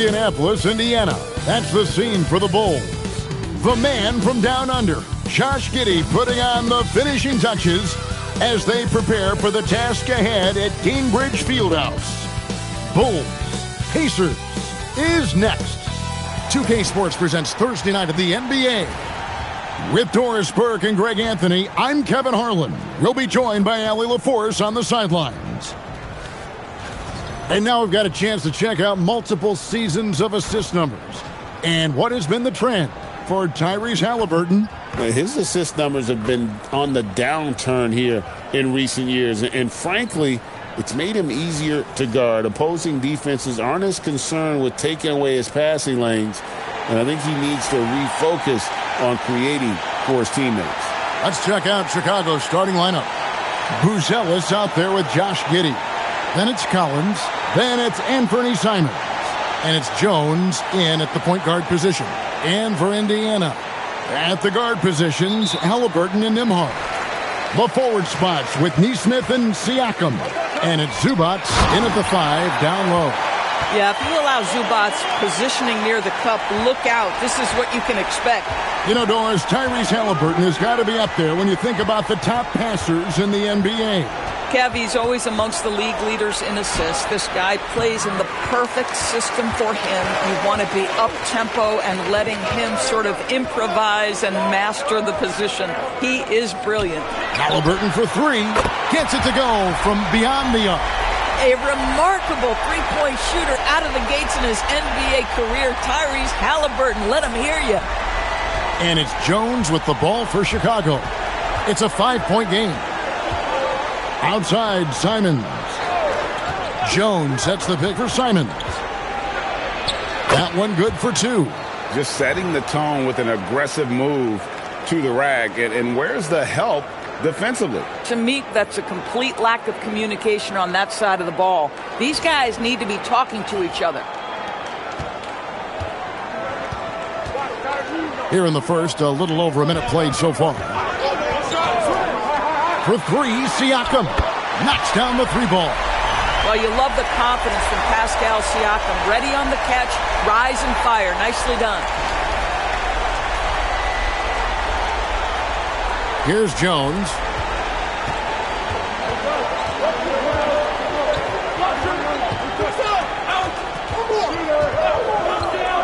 Indianapolis, Indiana. That's the scene for the Bulls. The man from down under, Josh Giddey, putting on the finishing touches as they prepare for the task ahead at Gainbridge Fieldhouse. Bulls Pacers is next. 2K Sports presents Thursday night of the NBA. With Doris Burke and Greg Anthony, I'm Kevin Harlan. We'll be joined by Allie LaForce on the sidelines. And now we've got a chance to check out multiple seasons of assist numbers. And what has been the trend for Tyrese Halliburton? His assist numbers have been on the downturn here in recent years. And frankly, it's made him easier to guard. Opposing defenses aren't as concerned with taking away his passing lanes. And I think he needs to refocus on creating for his teammates. Let's check out Chicago's starting lineup. Buzelis out there with Josh Giddey. Then it's Collins. Then it's Anthony Simons. And it's Jones in at the point guard position. And for Indiana, at the guard positions, Halliburton and Nembhard. The forward spots with Nesmith and Siakam. And it's Zubac in at the 5 down low. Yeah, if you allow Zubac positioning near the cup, look out. This is what you can expect. You know, Doris, Tyrese Halliburton has got to be up there when you think about the top passers in the NBA. Kev, he's always amongst the league leaders in assists. This guy plays in the perfect system for him. You want to be up-tempo and letting him sort of improvise and master the position. He is brilliant. Halliburton for 3. Gets it to go from beyond the arc. A remarkable three-point shooter out of the gates in his NBA career. Tyrese Halliburton, let him hear you. And it's Jones with the ball for Chicago. It's a 5-point game. Outside, Simons. Jones sets the pick for Simons. That one good for 2. Just setting the tone with an aggressive move to the rack. And where's the help defensively? To me, that's a complete lack of communication on that side of the ball. These guys need to be talking to each other. Here in the first, a little over a minute played so far. For 3, Siakam knocks down the 3 ball. Well, you love the confidence from Pascal Siakam. Ready on the catch, rise and fire. Nicely done. Here's Jones.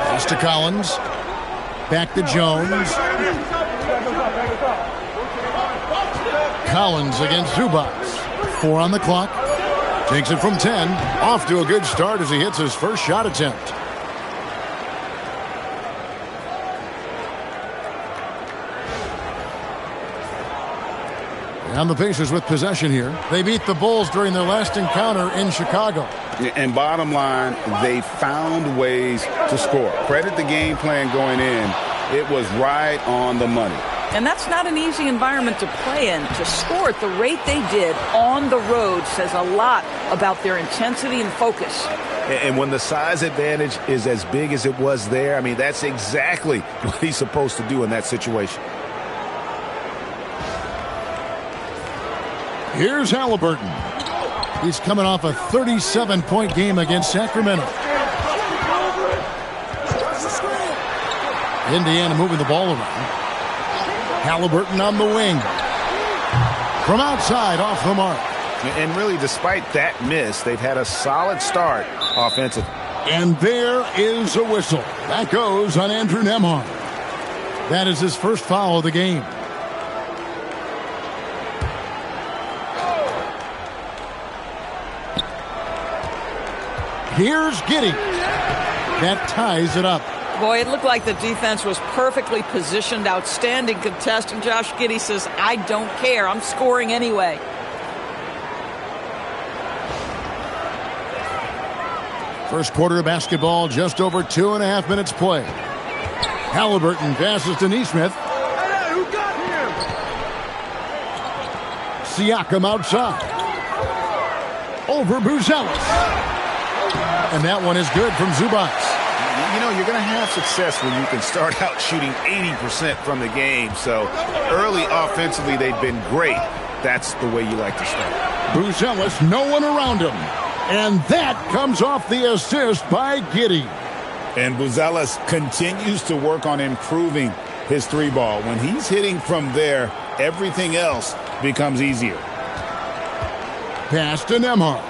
Pass to Collins. Back to Jones. Collins against Zubac. 4 on the clock. Takes it from 10. Off to a good start as he hits his first shot attempt. And the Pacers with possession here. They beat the Bulls during their last encounter in Chicago. And bottom line, they found ways to score. Credit the game plan going in. It was right on the money. And that's not an easy environment to play in. To score at the rate they did on the road says a lot about their intensity and focus. And when the size advantage is as big as it was there, I mean, that's exactly what he's supposed to do in that situation. Here's Halliburton. He's coming off a 37-point game against Sacramento. Indiana moving the ball around. Halliburton on the wing. From outside, off the mark. And really, despite that miss, they've had a solid start offensively. And there is a whistle. That goes on Andrew Nembhard. That is his first foul of the game. Here's Giddey. That ties it up. Boy, it looked like the defense was perfectly positioned. Outstanding contest. And Josh Giddey says, I don't care. I'm scoring anyway. First quarter of basketball, just over 2.5 minutes play. Halliburton passes to Nesmith. Hey, who got him? Siakam outside. Over Buzelis. And that one is good from Zubac. You know, you're going to have success when you can start out shooting 80% from the game. So early offensively, they've been great. That's the way you like to start. Buzelis, no one around him. And that comes off the assist by Giddey. And Buzelis continues to work on improving his three ball. When he's hitting from there, everything else becomes easier. Pass to Nembhard.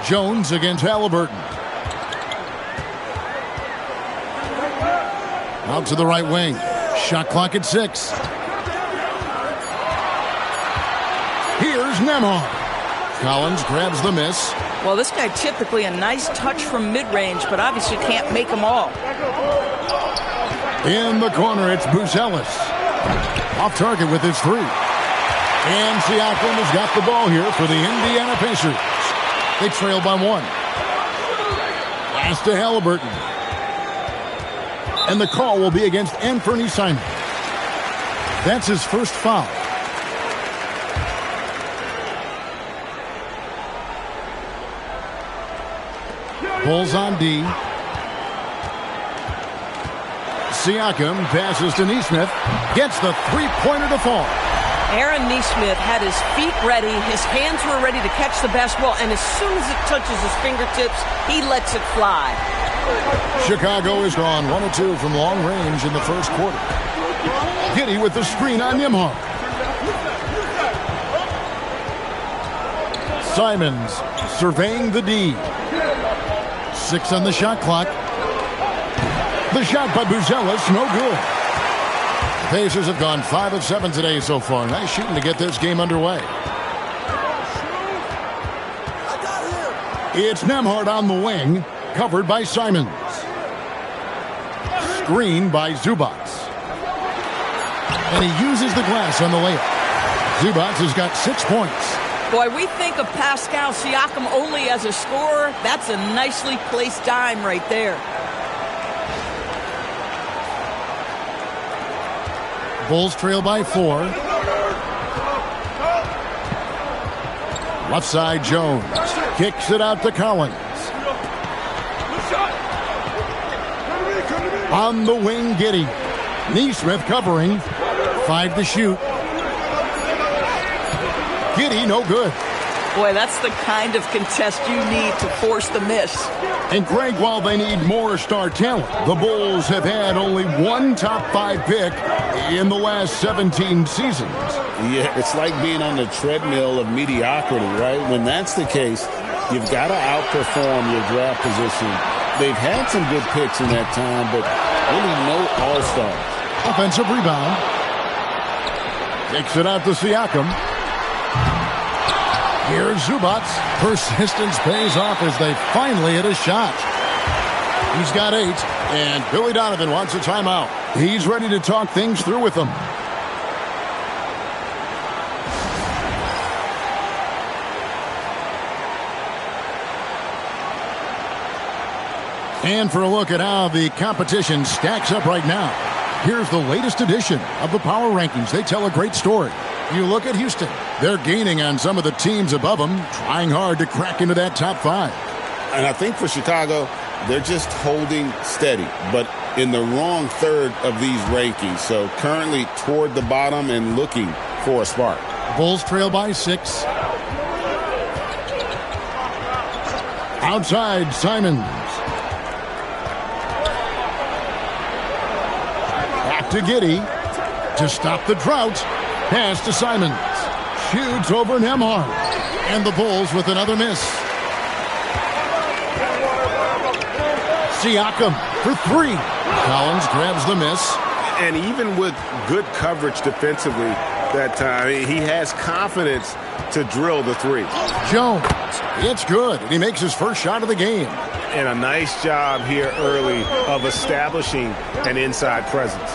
Jones against Halliburton. Out to the right wing. Shot clock at 6. Here's Nembhard. Collins grabs the miss. Well, this guy typically a nice touch from mid-range, but obviously can't make them all. In the corner, it's Buzelis. Off target with his 3. And Siakam has got the ball here for the Indiana Pacers. They trail by 1. Pass to Halliburton. And the call will be against Anthony Simons. That's his first foul. Bulls on D. Siakam passes to Nesmith. Gets the three-pointer to fall. Aaron Nesmith had his feet ready. His hands were ready to catch the basketball. And as soon as it touches his fingertips, he lets it fly. Chicago is gone 1 of 2 from long range in the first quarter. Giddey with the screen on Nembhard. Simons surveying the D. 6 on the shot clock. The shot by Buzelis, no good. The Pacers have gone 5 of 7 today so far. Nice shooting to get this game underway. It's Nembhard on the wing, covered by Simons. Screen by Zubac. And he uses the glass on the layup. Zubac has got 6 points. Boy, we think of Pascal Siakam only as a scorer. That's a nicely placed dime right there. Bulls trail by 4. Left side, Jones. Kicks it out to Collins. On the wing, Giddey. Nesmith covering. 5 to shoot. Giddey, no good. Boy, that's the kind of contest you need to force the miss. And Greg, while they need more star talent, the Bulls have had only one top 5 pick in the last 17 seasons. Yeah, it's like being on the treadmill of mediocrity, right? When that's the case, you've got to outperform your draft position. They've had some good picks in that time, but really no all-stars. Offensive rebound. Takes it out to Siakam. Here's Zubac. Persistence pays off as they finally hit a shot. He's got 8, and Billy Donovan wants a timeout. He's ready to talk things through with them. And for a look at how the competition stacks up right now, here's the latest edition of the Power Rankings. They tell a great story. You look at Houston. They're gaining on some of the teams above them, trying hard to crack into that top 5. And I think for Chicago, they're just holding steady, but in the wrong third of these rankings. So currently toward the bottom and looking for a spark. Bulls trail by 6. Outside, Simons. Back to Giddey to stop the drought. Pass to Simons. Shoots over Nembhard. And the Bulls with another miss. Siakam for 3. Collins grabs the miss. And even with good coverage defensively that time, he has confidence to drill the 3. Jones. It's good. And he makes his first shot of the game. And a nice job here early of establishing an inside presence.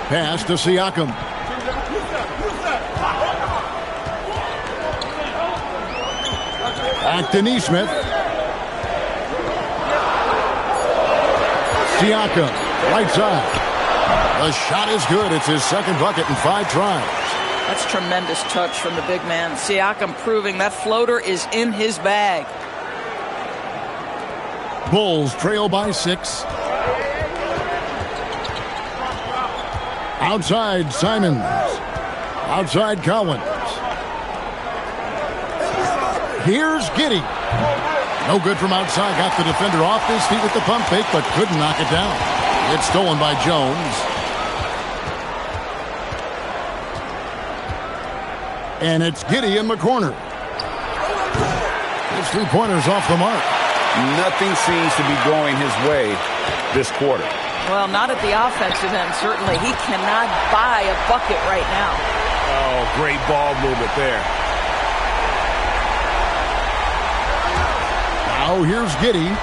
Pass to Siakam. Back to Nesmith. Siakam, right side. The shot is good. It's his second bucket in 5 tries. That's tremendous touch from the big man. Siakam proving that floater is in his bag. Bulls trail by 6. Outside, Simons. Outside, Collins. Here's Giddey. No good from outside. Got the defender off his feet with the pump fake, but couldn't knock it down. It's stolen by Jones. And it's Giddey in the corner. His three-pointer's off the mark. Nothing seems to be going his way this quarter. Well, not at the offensive end, certainly. He cannot buy a bucket right now. Oh, great ball movement there. Now here's Giddey.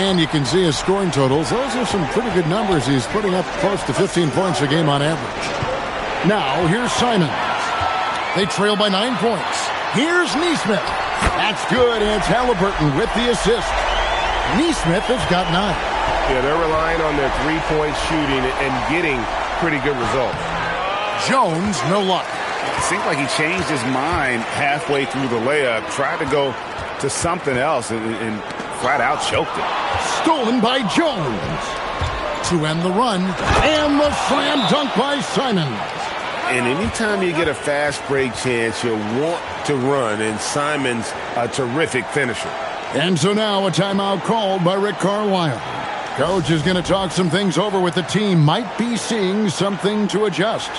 And you can see his scoring totals. Those are some pretty good numbers. He's putting up close to 15 points a game on average. Now here's Simon. They trail by 9 points. Here's Neesmith. That's good, and it's Halliburton with the assist. Neesmith has got 9. Yeah, they're relying on their three-point shooting and getting pretty good results. Jones, no luck. It seemed like he changed his mind halfway through the layup, tried to go to something else, and flat out choked it. Stolen by Jones. To end the run, and the slam dunk by Simon. And anytime you get a fast break chance, you want to run, and Simon's a terrific finisher. And so now a timeout called by Rick Carlisle. Coach is going to talk some things over with the team. Might be seeing something to adjust.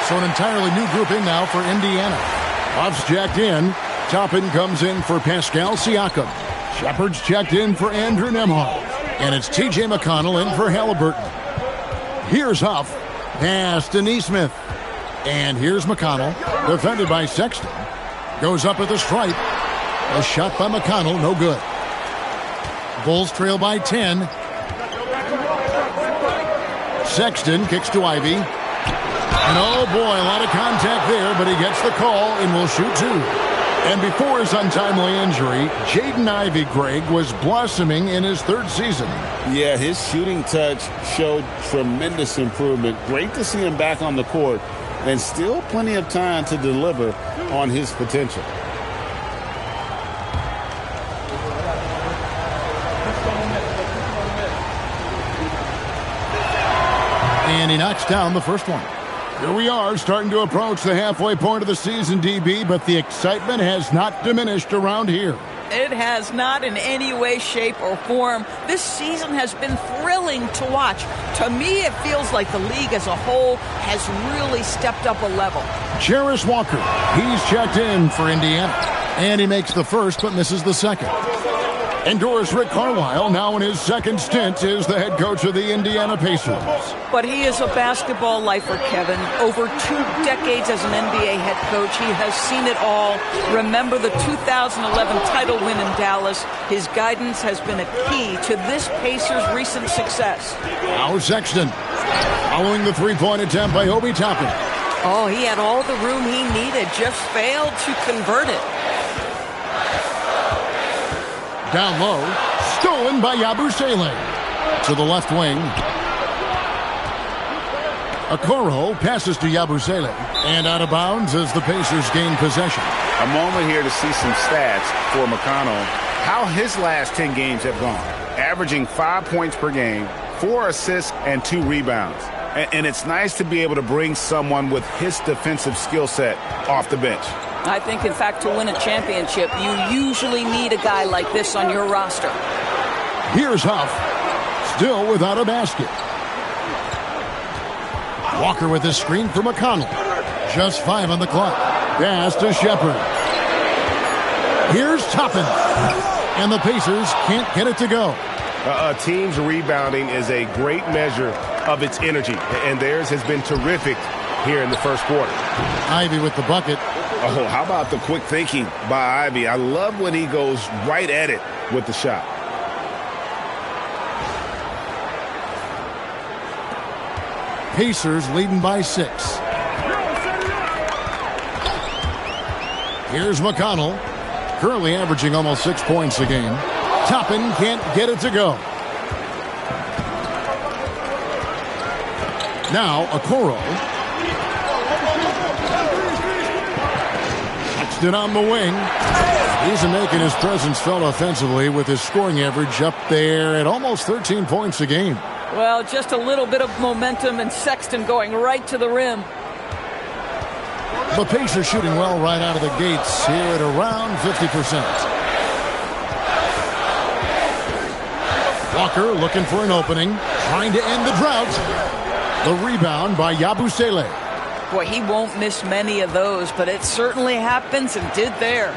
So an entirely new group in now for Indiana. Buffs checked in. Toppin comes in for Pascal Siakam. Shepard's checked in for Andrew Nembhard. And it's T.J. McConnell in for Halliburton. Here's Huff. Pass to Neesmith. And here's McConnell, defended by Sexton. Goes up at the stripe. A shot by McConnell, no good. Bulls trail by 10. Sexton kicks to Ivy. And oh boy, a lot of contact there, but he gets the call and will shoot 2. And before his untimely injury, Jaden Ivey, Greg, was blossoming in his 3rd season. Yeah, his shooting touch showed tremendous improvement. Great to see him back on the court, and still plenty of time to deliver on his potential. And he knocks down the first one. Here we are, starting to approach the halfway point of the season, DB, but the excitement has not diminished around here. It has not in any way, shape, or form. This season has been thrilling to watch. To me, it feels like the league as a whole has really stepped up a level. Jarris Walker, he's checked in for Indiana. And he makes the first, but misses the second. Endures Rick Carlisle, now in his 2nd stint, is the head coach of the Indiana Pacers. But he is a basketball lifer, Kevin. Over 2 decades as an NBA head coach, he has seen it all. Remember the 2011 title win in Dallas. His guidance has been a key to this Pacers' recent success. Now Sexton, following the three-point attempt by Obi Toppin. Oh, he had all the room he needed, just failed to convert it. Down low, stolen by Yabusele. To the left wing. Okoro passes to Yabusele. And out of bounds as the Pacers gain possession. A moment here to see some stats for McConnell. How his last 10 games have gone. Averaging 5 points per game, 4 assists, and 2 rebounds. And it's nice to be able to bring someone with his defensive skill set off the bench. I think, in fact, to win a championship, you usually need a guy like this on your roster. Here's Huff, still without a basket. Walker with his screen for McConnell. Just 5 on the clock. Pass to Shepard. Here's Toppin. And the Pacers can't get it to go. A team's rebounding is a great measure of its energy, and theirs has been terrific here in the first quarter. Ivy with the bucket. Oh, how about the quick thinking by Ivy? I love when he goes right at it with the shot. Pacers leading by 6. Here's McConnell, currently averaging almost 6 points a game. Toppin can't get it to go. Now Okoro. Sexton on the wing. He's making his presence felt offensively with his scoring average up there at almost 13 points a game. Well, just a little bit of momentum and Sexton going right to the rim. The Pacers shooting well right out of the gates here at around 50%. Walker looking for an opening, trying to end the drought. The rebound by Yabusele. Boy, he won't miss many of those, but it certainly happens and did there.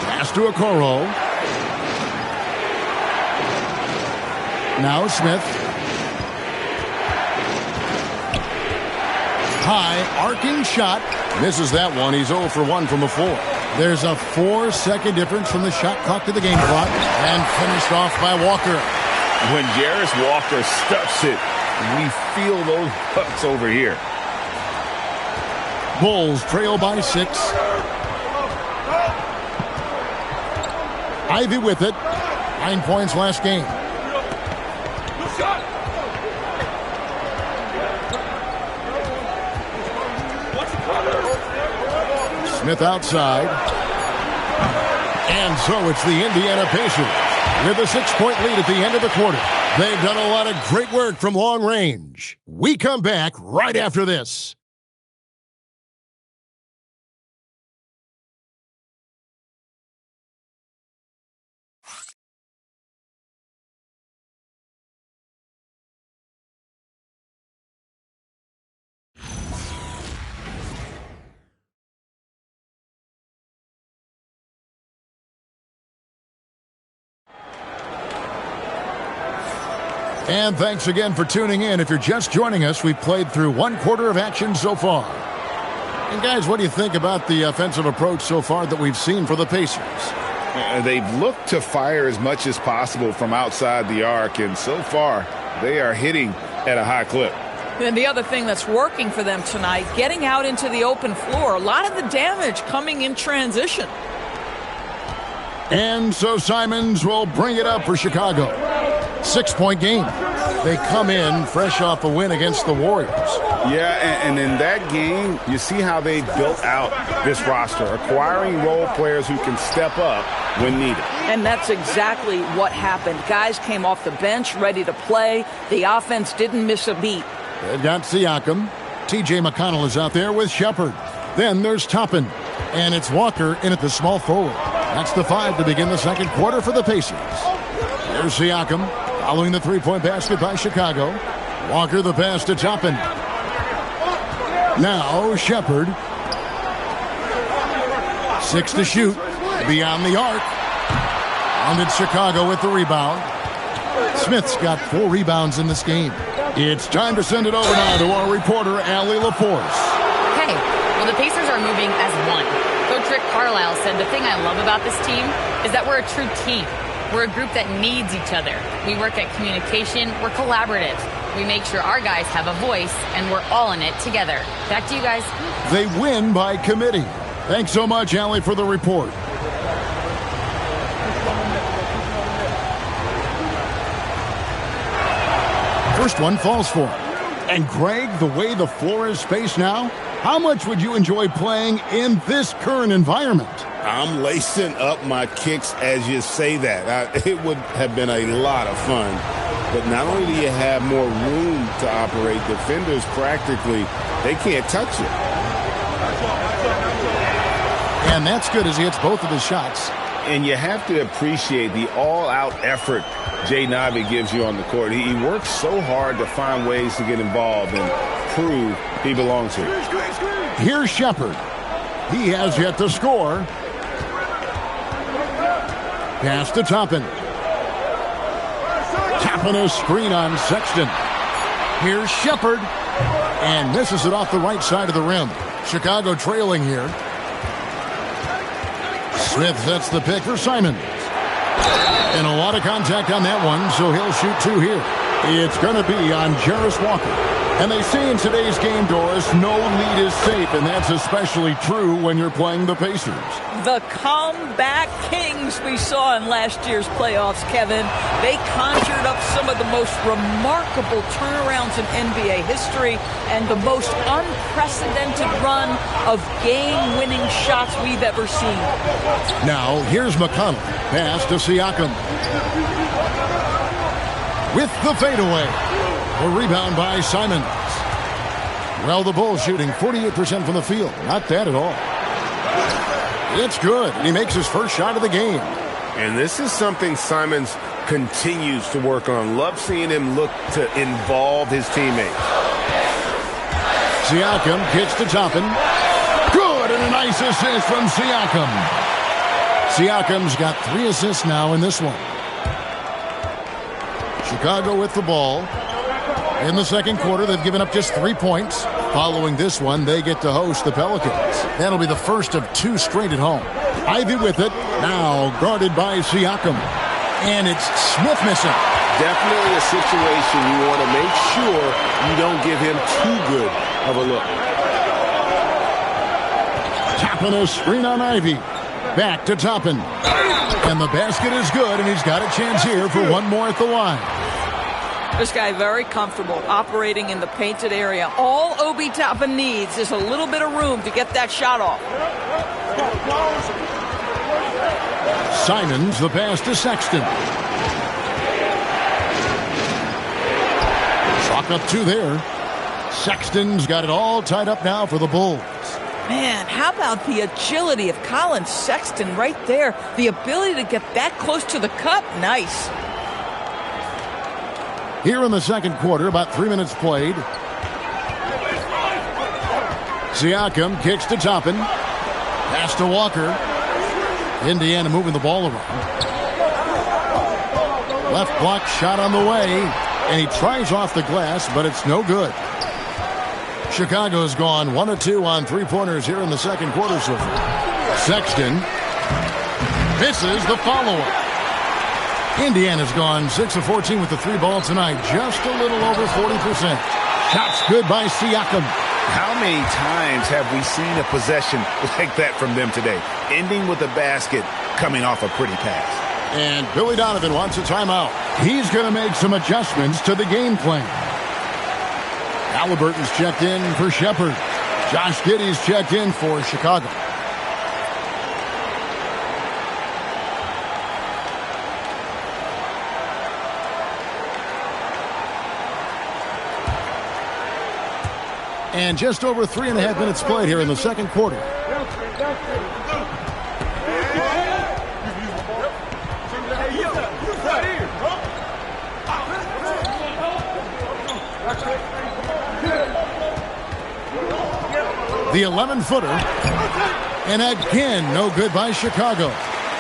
Pass to Okoro. Now Smith. High arcing shot. Misses that one. He's 0 for 1 from the floor. There's a 4-second difference from the shot clock to the game clock. And finished off by Walker. When Jarris Walker stuffs it, we feel those bucks over here. Bulls trail by 6. Ivy with it. 9 points last game. Smith outside. And so it's the Indiana Pacers with a 6-point lead at the end of the quarter. They've done a lot of great work from long range. We come back right after this. And thanks again for tuning in. If you're just joining us, we've played through 1 quarter of action so far. And guys, what do you think about the offensive approach so far that we've seen for the Pacers? They've looked to fire as much as possible from outside the arc, and so far they are hitting at a high clip. And the other thing that's working for them tonight, getting out into the open floor. A lot of the damage coming in transition. And so Simons will bring it up for Chicago. 6-point game. They come in fresh off a win against the Warriors. Yeah, and in that game, you see how they built out this roster, acquiring role players who can step up when needed. And that's exactly what happened. Guys came off the bench ready to play. The offense didn't miss a beat. They've got Siakam. T.J. McConnell is out there with Shepard. Then there's Toppin. And it's Walker in at the small forward. That's the 5 to begin the second quarter for the Pacers. Here's Siakam. Following the 3-point basket by Chicago. Walker the pass to Toppin. Now Shepard. 6 to shoot. Beyond the arc. And it's Chicago with the rebound. Smith's got 4 rebounds in this game. It's time to send it over now to our reporter, Allie LaForce. Hey, well, the Pacers are moving as one. Coach Rick Carlisle said the thing I love about this team is that we're a true team. We're a group that needs each other. We work at communication. We're collaborative. We make sure our guys have a voice, and we're all in it together. Back to you guys. They win by committee. Thanks so much, Allie, for the report. First one falls for him. And Greg, the way the floor is spaced now, how much would you enjoy playing in this current environment? I'm lacing up my kicks as you say that. It would have been a lot of fun. But not only do you have more room to operate, defenders practically, they can't touch you. And that's good as he hits both of his shots. And you have to appreciate the all-out effort Jay Navi gives you on the court. He works so hard to find ways to get involved and prove he belongs here. Here's Shepard. He has yet to score. Pass to Toppin. Toppin a screen on Sexton. Here's Shepard. And misses it off the right side of the rim. Chicago trailing here. Smith sets the pick for Simons. And a lot of contact on that one, so he'll shoot 2 here. It's going to be on Jarris Walker. And they say in today's game, Doris, no lead is safe, and that's especially true when you're playing the Pacers. The comeback kings we saw in last year's playoffs, Kevin. They conjured up some of the most remarkable turnarounds in NBA history and the most unprecedented run of game-winning shots we've ever seen. Now, here's McConnell. Pass to Siakam. With the fadeaway. A rebound by Simons. Well, the Bulls shooting 48% from the field. Not bad at all. It's good. He makes his first shot of the game. And this is something Simons continues to work on. Love seeing him look to involve his teammates. Siakam kicks to Toppin. Good, and a nice assist from Siakam. Siakam's got 3 assists now in this one. Chicago with the ball. In the second quarter, they've given up just 3 points. Following this one, they get to host the Pelicans. That'll be the first of 2 straight at home. Ivy with it, now guarded by Siakam. And it's Smith missing. Definitely a situation you want to make sure you don't give him too good of a look. Toppin a screen on Ivy. Back to Toppin. And the basket is good, and he's got a chance here for one more at the line. This guy very comfortable operating in the painted area. All Obi Toppin needs is a little bit of room to get that shot off. Simons, the pass to Sexton. Chalk up 2 there. Sexton's got it all tied up now for the Bulls. Man, how about the agility of Colin Sexton right there? The ability to get that close to the cup. Nice. Here in the second quarter, about 3 minutes played. Siakam kicks to Toppin. Pass to Walker. Indiana moving the ball around. Left block shot on the way. And he tries off the glass, but it's no good. Chicago's gone 1 of 2 on 3-pointers here in the second quarter so far. Sexton misses the follow-up. Indiana's gone 6 of 14 with the 3 ball tonight. Just a little over 40%. Shots good by Siakam. How many times have we seen a possession like that from them today? Ending with a basket, coming off a pretty pass. And Billy Donovan wants a timeout. He's going to make some adjustments to the game plan. Halliburton's checked in for Shepherd. Josh Giddey's checked in for Chicago. And just over 3.5 minutes played here in the second quarter. The 11-footer. And again, no good by Chicago.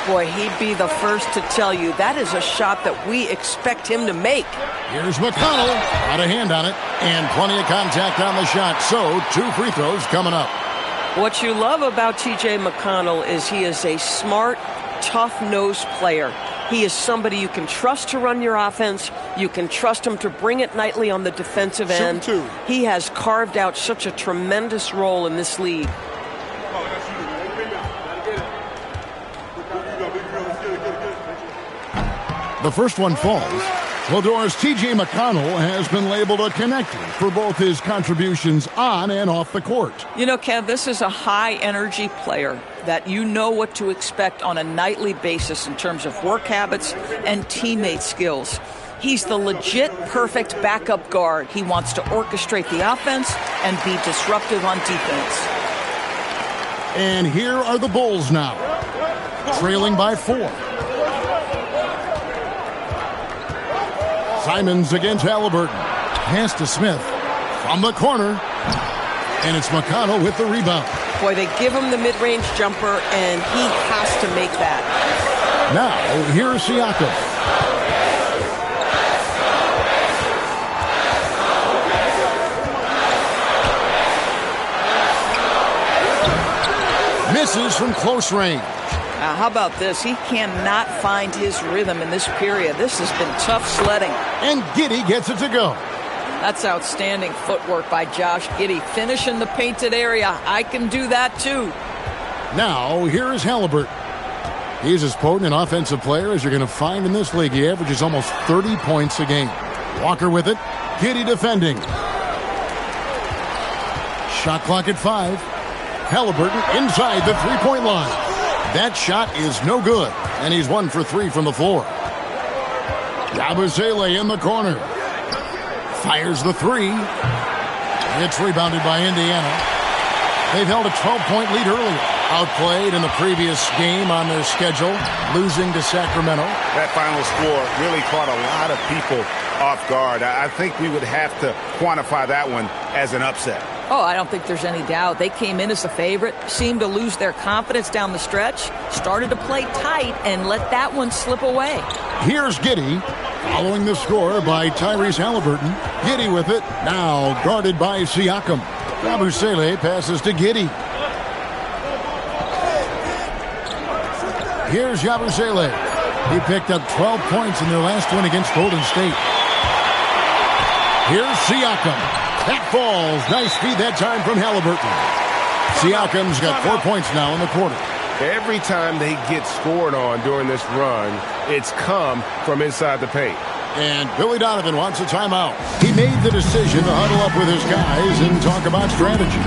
Boy, he'd be the first to tell you that is a shot that we expect him to make. Here's McConnell. Got a hand on it. And plenty of contact on the shot. So, 2 free throws coming up. What you love about T.J. McConnell is he is a smart, tough-nosed player. He is somebody you can trust to run your offense. You can trust him to bring it nightly on the defensive end. He has carved out such a tremendous role in this league. The first one falls. Valdor's T.J. McConnell has been labeled a connector for both his contributions on and off the court. You know, Kev, this is a high-energy player that you know what to expect on a nightly basis in terms of work habits and teammate skills. He's the legit perfect backup guard. He wants to orchestrate the offense and be disruptive on defense. And here are the Bulls now, trailing by 4. Simons against Halliburton. Pass to Smith from the corner. And it's McConnell with the rebound. Boy, they give him the mid-range jumper, and he has to make that. Now, here's Siakam. Misses from close range. How about this? He cannot find his rhythm in this period. This has been tough sledding. And Giddey gets it to go. That's outstanding footwork by Josh Giddey. Finishing the painted area. I can do that too. Now, here is Halliburton. He's as potent an offensive player as you're going to find in this league. He averages almost 30 points a game. Walker with it. Giddey defending. Shot clock at 5. Halliburton inside the three-point line. That shot is no good, and he's 1 for 3 from the floor. Yabusele in the corner. Fires the 3. It's rebounded by Indiana. They've held a 12-point lead earlier. Outplayed in the previous game on their schedule, losing to Sacramento. That final score really caught a lot of people off guard. I think we would have to quantify that one as an upset. Oh, I don't think there's any doubt. They came in as the favorite, seemed to lose their confidence down the stretch, started to play tight, and let that one slip away. Here's Giddey, following the score by Tyrese Halliburton. Giddey with it, now guarded by Siakam. Yabusele passes to Giddey. Here's Yabusele. He picked up 12 points in their last win against Golden State. Here's Siakam. That falls. Nice feed that time from Halliburton. Siakam's got 4 points now in the quarter. Every time they get scored on during this run, it's come from inside the paint. And Billy Donovan wants a timeout. He made the decision to huddle up with his guys and talk about strategy.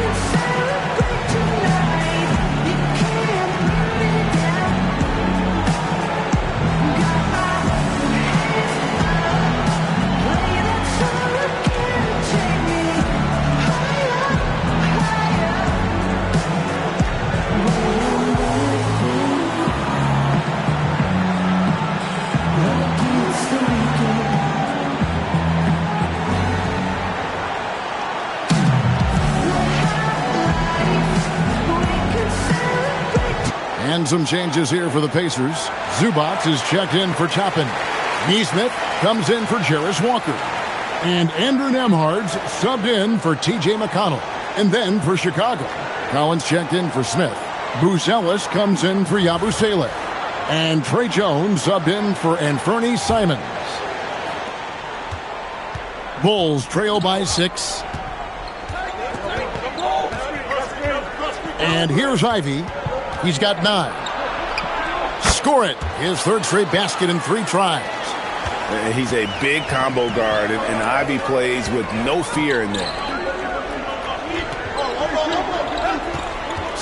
And some changes here for the Pacers. Zubac is checked in for Toppin. Neesmith comes in for Jarris Walker. And Andrew Nembhard's subbed in for T.J. McConnell. And then for Chicago, Collins checked in for Smith. Bruce Ellis comes in for Yabusele. And Trey Jones subbed in for Anfernee Simons. Bulls trail by 6. And here's Ivy. He's got 9. Score it. His third straight basket in 3 tries. He's a big combo guard, and Ivy plays with no fear in there.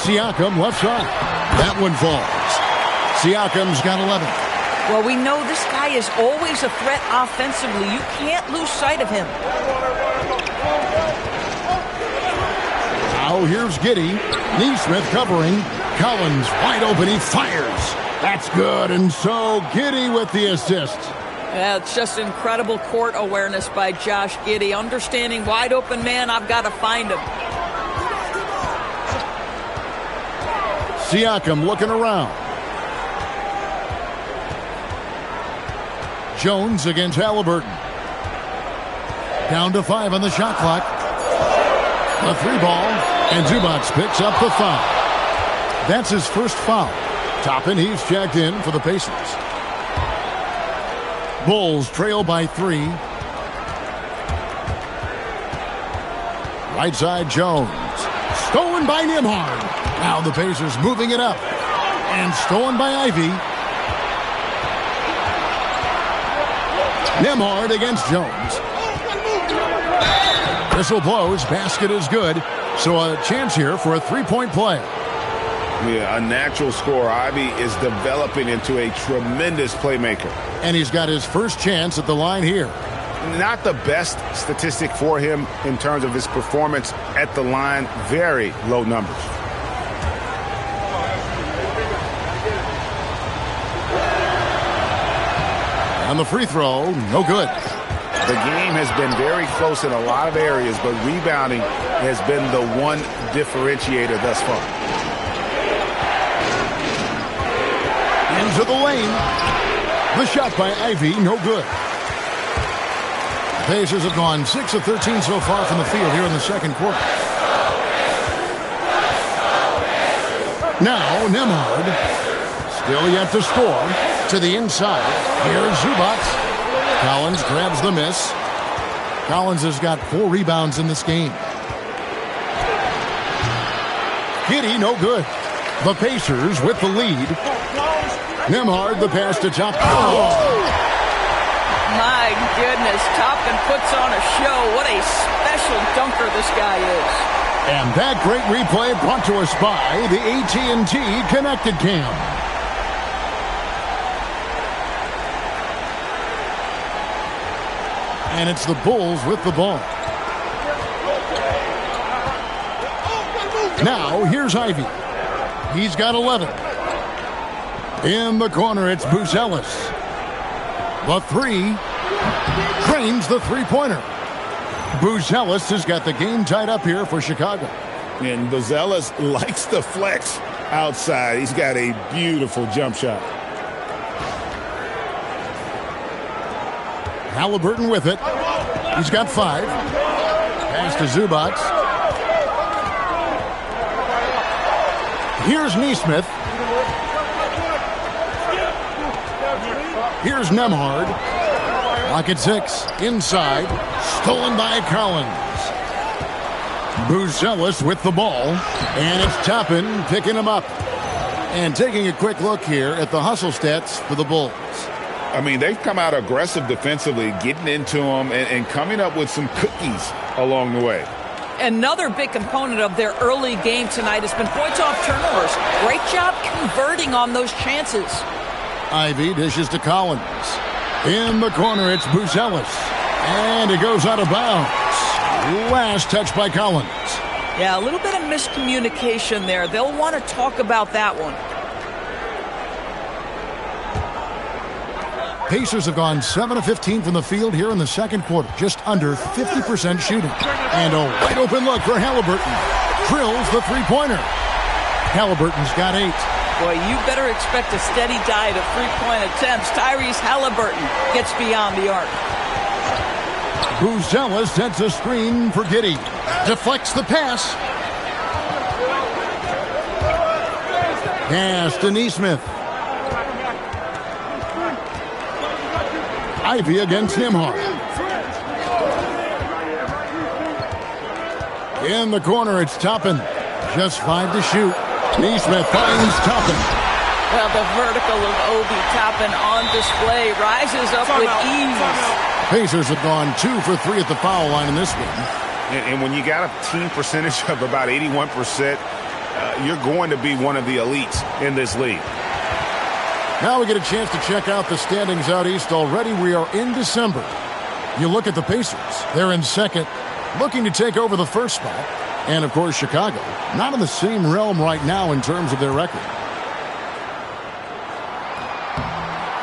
Siakam left side. That one falls. Siakam's got 11. Well, we know this guy is always a threat offensively. You can't lose sight of him. Now here's Giddey. Neesmith covering. Collins wide open. He fires. That's good. And so Giddey with the assist. Yeah, it's just incredible court awareness by Josh Giddey. Understanding wide open man, I've got to find him. Siakam looking around. Jones against Halliburton. Down to 5 on the shot clock. A 3 ball. And Zubac picks up the foul. That's his first foul. Toppin, he's checked in for the Pacers. Bulls trail by 3. Right side Jones. Stolen by Nembhard. Now the Pacers moving it up. And stolen by Ivy. Nembhard against Jones. Whistle blows. Basket is good. So a chance here for a 3-point play. Yeah, a natural scorer. Ivy is developing into a tremendous playmaker. And he's got his first chance at the line here. Not the best statistic for him in terms of his performance at the line. Very low numbers. On the free throw, no good. The game has been very close in a lot of areas, but rebounding has been the one differentiator thus far. Into the lane. The shot by Ivy, no good. The Pacers have gone 6 of 13 so far from the field here in the second quarter. Now, Nembhard, still yet to score, to the inside. Here's Zubac. Collins grabs the miss. Collins has got 4 rebounds in this game. Giddey, no good. The Pacers with the lead. Nembhard, the pass to Toppin. Oh. My goodness, Toppin puts on a show. What a special dunker this guy is. And that great replay brought to us by the AT&T Connected Cam. And it's the Bulls with the ball. Now, here's Ivy. He's got 11. In the corner, it's Buzelis. The three. Drains the three-pointer. Buzelis has got the game tied up here for Chicago. And Buzelis likes the flex outside. He's got a beautiful jump shot. Halliburton with it. He's got 5. Pass to Zubac. Here's Neesmith. Here's Nemhard. Lock at 6. Inside. Stolen by Collins. Buzelis with the ball. And it's Toppin picking him up. And taking a quick look here at the hustle stats for the Bulls. I mean, they've come out aggressive defensively, getting into them and coming up with some cookies along the way. Another big component of their early game tonight has been points off turnovers. Great job converting on those chances. Ivy dishes to Collins. In the corner, it's Buzelis. And it goes out of bounds. Last touch by Collins. Yeah, a little bit of miscommunication there. They'll want to talk about that one. Pacers have gone 7 of 15 from the field here in the second quarter. Just under 50% shooting. And a wide open look for Halliburton. Drills the three-pointer. Halliburton's got 8. Boy, you better expect a steady diet of three-point attempts. Tyrese Halliburton gets beyond the arc. Buzelis sets a screen for Giddey. Deflects the pass. Pass to Neesmith. Ivy against Nemhard. In the corner, it's Toppin. Just 5 to shoot. Neesmith finds Toppin. Well, the vertical of Obi Toppin on display rises up with ease. Pacers have gone 2 for 3 at the foul line in this one. And when you got a team percentage of about 81%, you're going to be one of the elites in this league. Now we get a chance to check out the standings out east. Already we are in December. You look at the Pacers. They're in second, looking to take over the first spot. And, of course, Chicago, not in the same realm right now in terms of their record.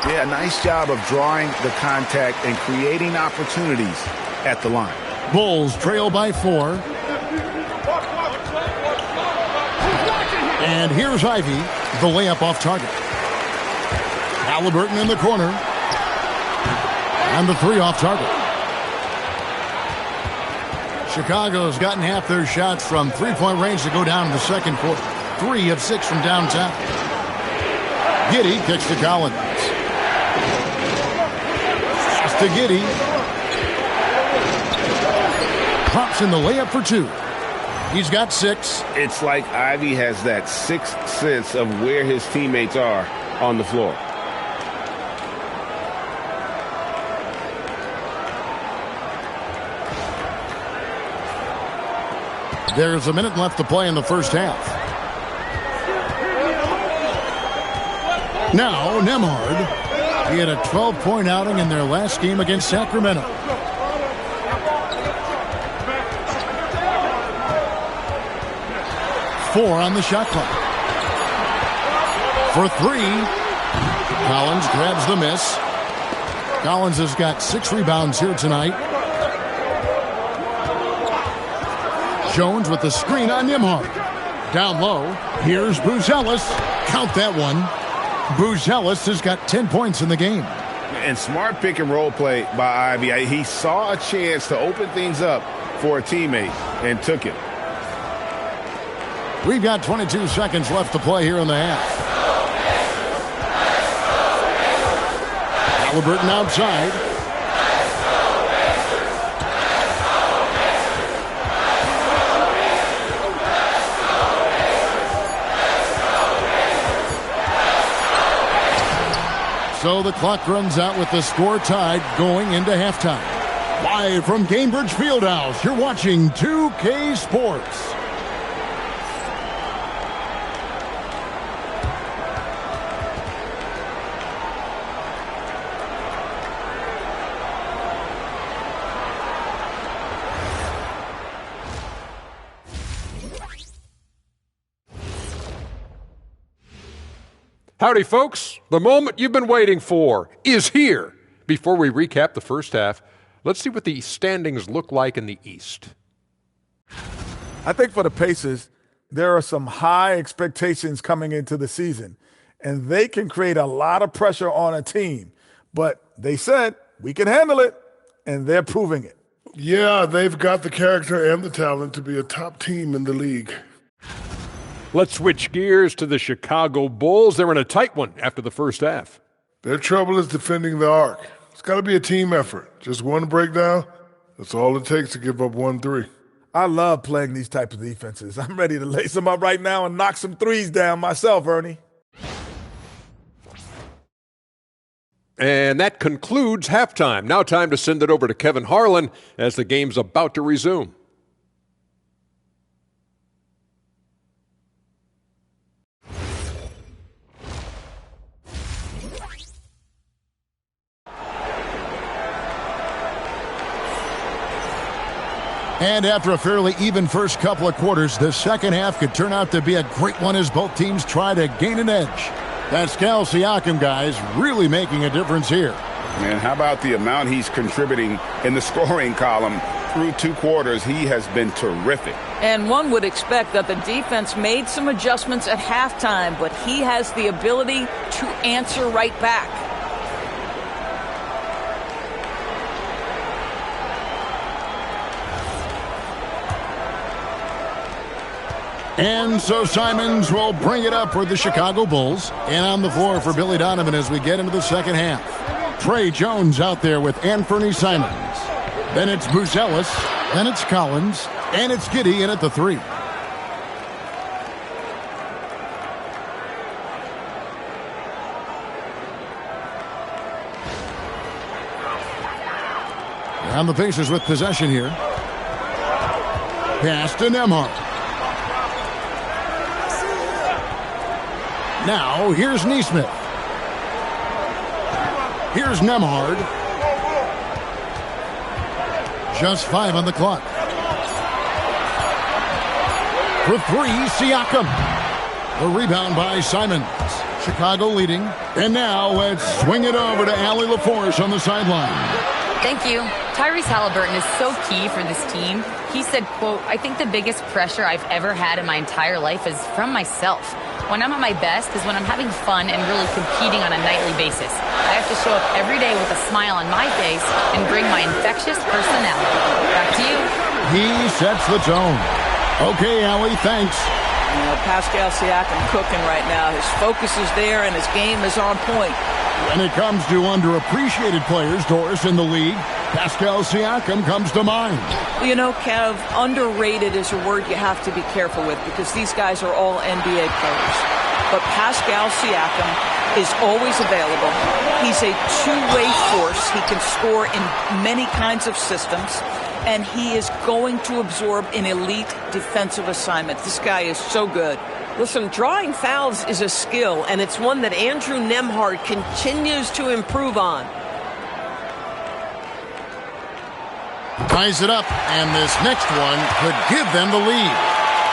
Yeah, nice job of drawing the contact and creating opportunities at the line. Bulls trail by 4. And here's Ivy, the layup off target. Halliburton in the corner. And the 3 off target. Chicago's gotten half their shots from three-point range to go down in the second quarter. 3 of 6 from downtown. Giddey kicks to Collins. Pass to Giddey. Pops in the layup for 2. He's got 6. It's like Ivy has that sixth sense of where his teammates are on the floor. There's a minute left to play in the first half. Now, Nemhard. He had a 12-point outing in their last game against Sacramento. Four on the shot clock. For 3. Collins grabs the miss. Collins has got 6 rebounds here tonight. Jones with the screen on Nemhard. Down low. Here's Buzelis. Count that one. Buzelis has got 10 points in the game. And smart pick and roll play by Ivy. He saw a chance to open things up for a teammate and took it. We've got 22 seconds left to play here in the half. Halliburton outside. So the clock runs out with the score tied going into halftime. Live from Cambridge Fieldhouse, you're watching 2K Sports. Howdy, folks. The moment you've been waiting for is here. Before we recap the first half, let's see what the standings look like in the East. I think for the Pacers, there are some high expectations coming into the season, and they can create a lot of pressure on a team. But they said, we can handle it, and they're proving it. Yeah, they've got the character and the talent to be a top team in the league. Let's switch gears to the Chicago Bulls. They're in a tight one after the first half. Their trouble is defending the arc. It's got to be a team effort. Just one breakdown, that's all it takes to give up 1-3. I love playing these types of defenses. I'm ready to lace them up right now and knock some threes down myself, Ernie. And that concludes halftime. Now time to send it over to Kevin Harlan as the game's about to resume. And after a fairly even first couple of quarters, the second half could turn out to be a great one as both teams try to gain an edge. Pascal Siakam, guys, really making a difference here. Man, how about the amount he's contributing in the scoring column? Through 2 quarters, he has been terrific. And one would expect that the defense made some adjustments at halftime, but he has the ability to answer right back. And so Simons will bring it up for the Chicago Bulls. And on the floor for Billy Donovan as we get into the second half. Trey Jones out there with Anthony Simons. Then it's Buzelis. Then it's Collins. And it's Giddey in at the 3. And the Pacers with possession here. Pass to Nembhard. Now, here's Nesmith. Here's Nembhard. Just 5 on the clock. For 3, Siakam. The rebound by Simons. Chicago leading. And now let's swing it over to Allie LaForce on the sideline. Thank you. Tyrese Halliburton is so key for this team. He said, quote, "I think the biggest pressure I've ever had in my entire life is from myself. When I'm at my best is when I'm having fun and really competing on a nightly basis. I have to show up every day with a smile on my face and bring my infectious personality." Back to you. He sets the tone. Okay, Allie, thanks. You know, Pascal Siakam cooking right now. His focus is there and his game is on point. When it comes to underappreciated players, Doris, in the league, Pascal Siakam comes to mind. You know, Kev, underrated is a word you have to be careful with because these guys are all NBA players. But Pascal Siakam is always available. He's a two-way force. He can score in many kinds of systems, and he is going to absorb an elite defensive assignment. This guy is so good. Listen, drawing fouls is a skill, and it's one that Andrew Nembhard continues to improve on. Ties it up, and this next one could give them the lead.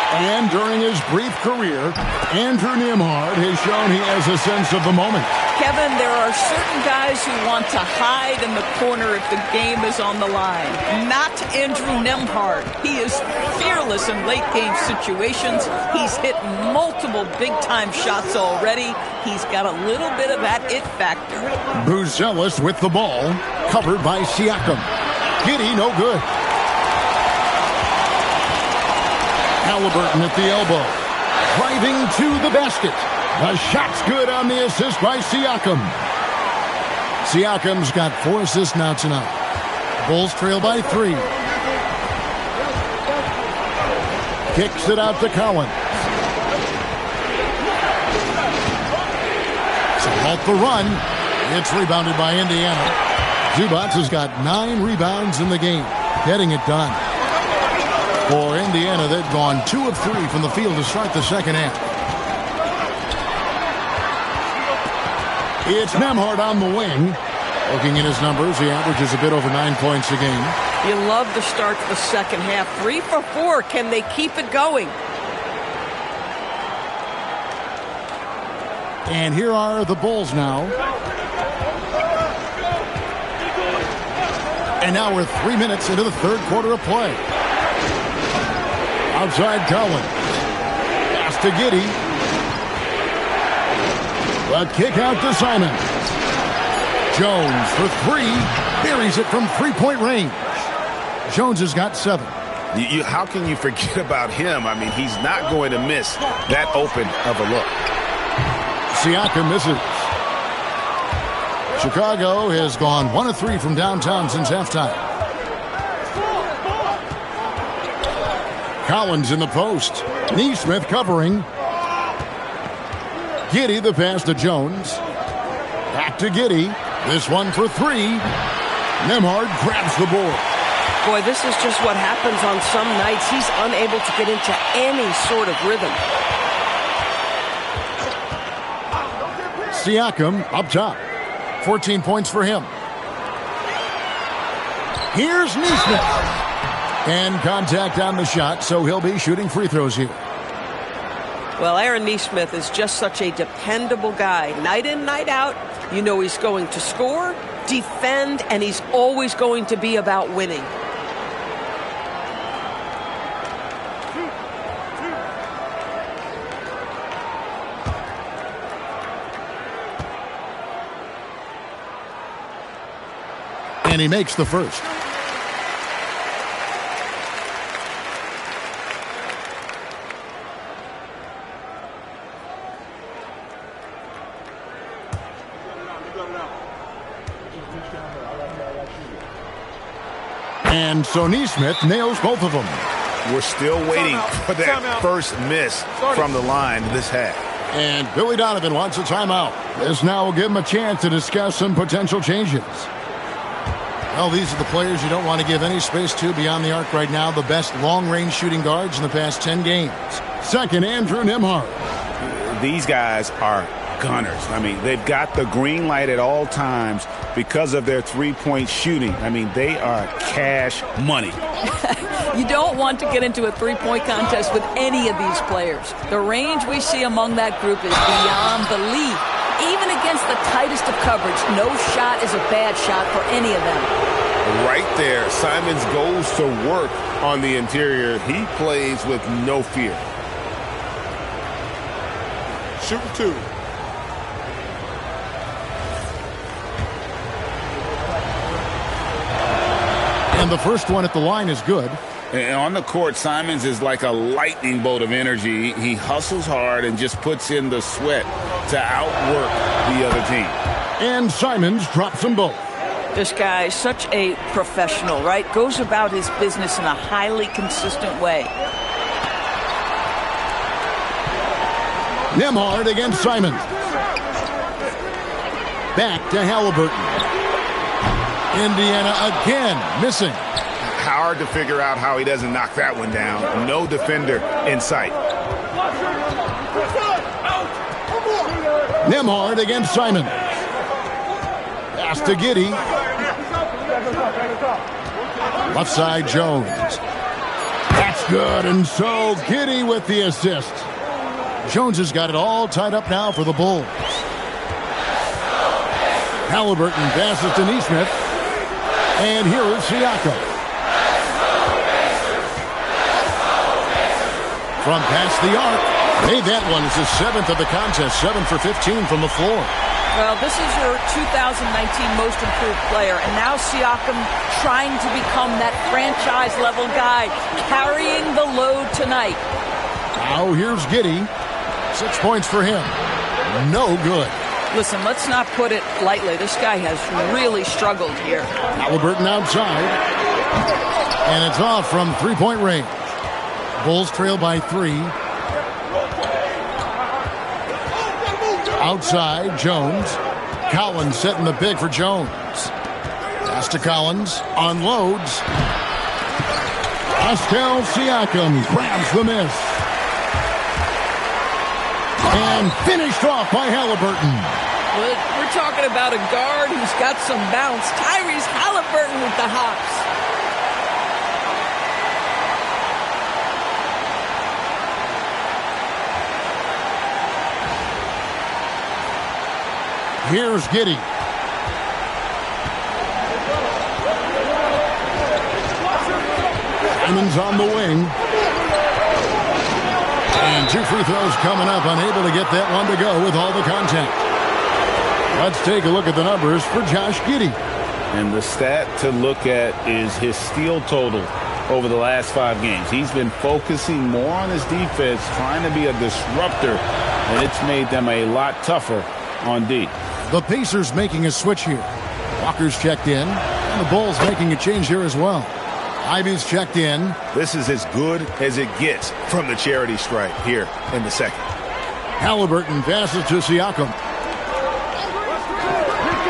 And during his brief career, Andrew Nembhard has shown he has a sense of the moment. Kevin, there are certain guys who want to hide in the corner if the game is on the line. Not Andrew Nembhard. He is fearless in late-game situations. He's hit multiple big-time shots already. He's got a little bit of that it factor. Buzelis with the ball, covered by Siakam. Giddey, no good. Halliburton at the elbow. Driving to the basket. The shot's good on the assist by Siakam. Siakam's got 4 assists now tonight. Bulls trail by 3. Kicks it out to Collins. So halt the run. It's rebounded by Indiana. Zubac has got 9 rebounds in the game, getting it done. For Indiana, they've gone 2 of 3 from the field to start the second half. It's Nembhard on the wing. Looking at his numbers, he averages a bit over 9 points a game. You love to start the second half. 3 for 4. Can they keep it going? And here are the Bulls now. And now we're 3 minutes into the third quarter of play. Outside Collins. Pass to Giddey. A kick out to Simon. Jones for three. Buries it from three-point range. Jones has got 7. How can you forget about him? I mean, he's not going to miss that open of a look. Siakam misses. Chicago has gone 1 of 3 from downtown since halftime. Collins in the post. Neesmith covering. Giddey the pass to Jones. Back to Giddey. This one for 3. Nembhard grabs the board. Boy, this is just what happens on some nights. He's unable to get into any sort of rhythm. Siakam up top. 14 points for him. Here's Neesmith. And contact on the shot, so he'll be shooting free throws here. Well, Aaron Neesmith is just such a dependable guy. Night in, night out, you know he's going to score, defend, and he's always going to be about winning. And he makes the first. And so Neesmith nails both of them. We're still waiting for that first miss from the line this half. And Billy Donovan wants a timeout. This now will give him a chance to discuss some potential changes. Well, these are the players you don't want to give any space to beyond the arc right now. The best long-range shooting guards in the past 10 games. Second, Andrew Nembhard. These guys are gunners. I mean, they've got the green light at all times because of their three-point shooting. I mean, they are cash money. You don't want to get into a three-point contest with any of these players. The range we see among that group is beyond belief. Even against the tightest of coverage, no shot is a bad shot for any of them. Right there, Simons goes to work on the interior. He plays with no fear. Shooting 2. And the first one at the line is good. And on the court, Simons is like a lightning bolt of energy. He hustles hard and just puts in the sweat to outwork the other team. And Simons drops them both. This guy is such a professional, right? Goes about his business in a highly consistent way. Nembhard against Simons. Back to Halliburton. Indiana again missing. Hard to figure out how he doesn't knock that one down. No defender in sight. Nembhard against Simons. Pass to Giddey. Left side Jones. That's good, and so Giddey with the assist. Jones has got it all tied up now for the Bulls. Halliburton passes to Neesmith. And here is Siakam. From past the arc. Made that one. It's his 7th of the contest. 7 for 15 from the floor. Well, this is your 2019 most improved player. And now Siakam trying to become that franchise-level guy, carrying the load tonight. Now here's Giddey. 6 points for him. No good. Listen, let's not put it lightly. This guy has really struggled here. Halliburton outside. And it's off from three-point range. Bulls trail by 3. Outside, Jones. Collins setting the big for Jones. Pass to Collins. Unloads. Pascal Siakam grabs the miss. And finished off by Halliburton. We're talking about a guard who's got some bounce. Tyrese Halliburton with the hops. Here's Giddey. Simon's on the wing. And 2 free throws coming up, unable to get that one to go with all the contact. Let's take a look at the numbers for Josh Giddey. And the stat to look at is his steal total over the last 5 games. He's been focusing more on his defense, trying to be a disruptor, and it's made them a lot tougher on D. The Pacers making a switch here. Walker's checked in, and the Bulls making a change here as well. Ivy's checked in. This is as good as it gets from the charity stripe here in the second. Halliburton passes to Siakam.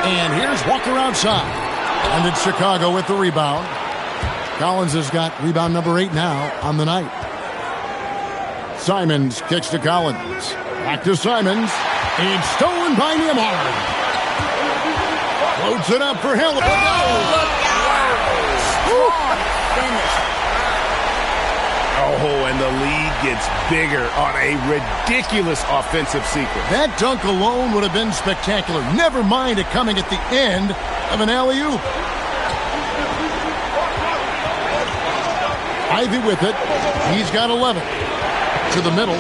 And here's Walker outside. And it's Chicago with the rebound. Collins has got rebound number 8 now on the night. Simons kicks to Collins. Back to Simons. It's stolen by Nembhard. Floats it up for Halliburton. Oh, look out! Strong finish. Oh, and the lead gets bigger on a ridiculous offensive sequence. That dunk alone would have been spectacular. Never mind it coming at the end of an alley-oop. Ivy with it. He's got 11. To the middle.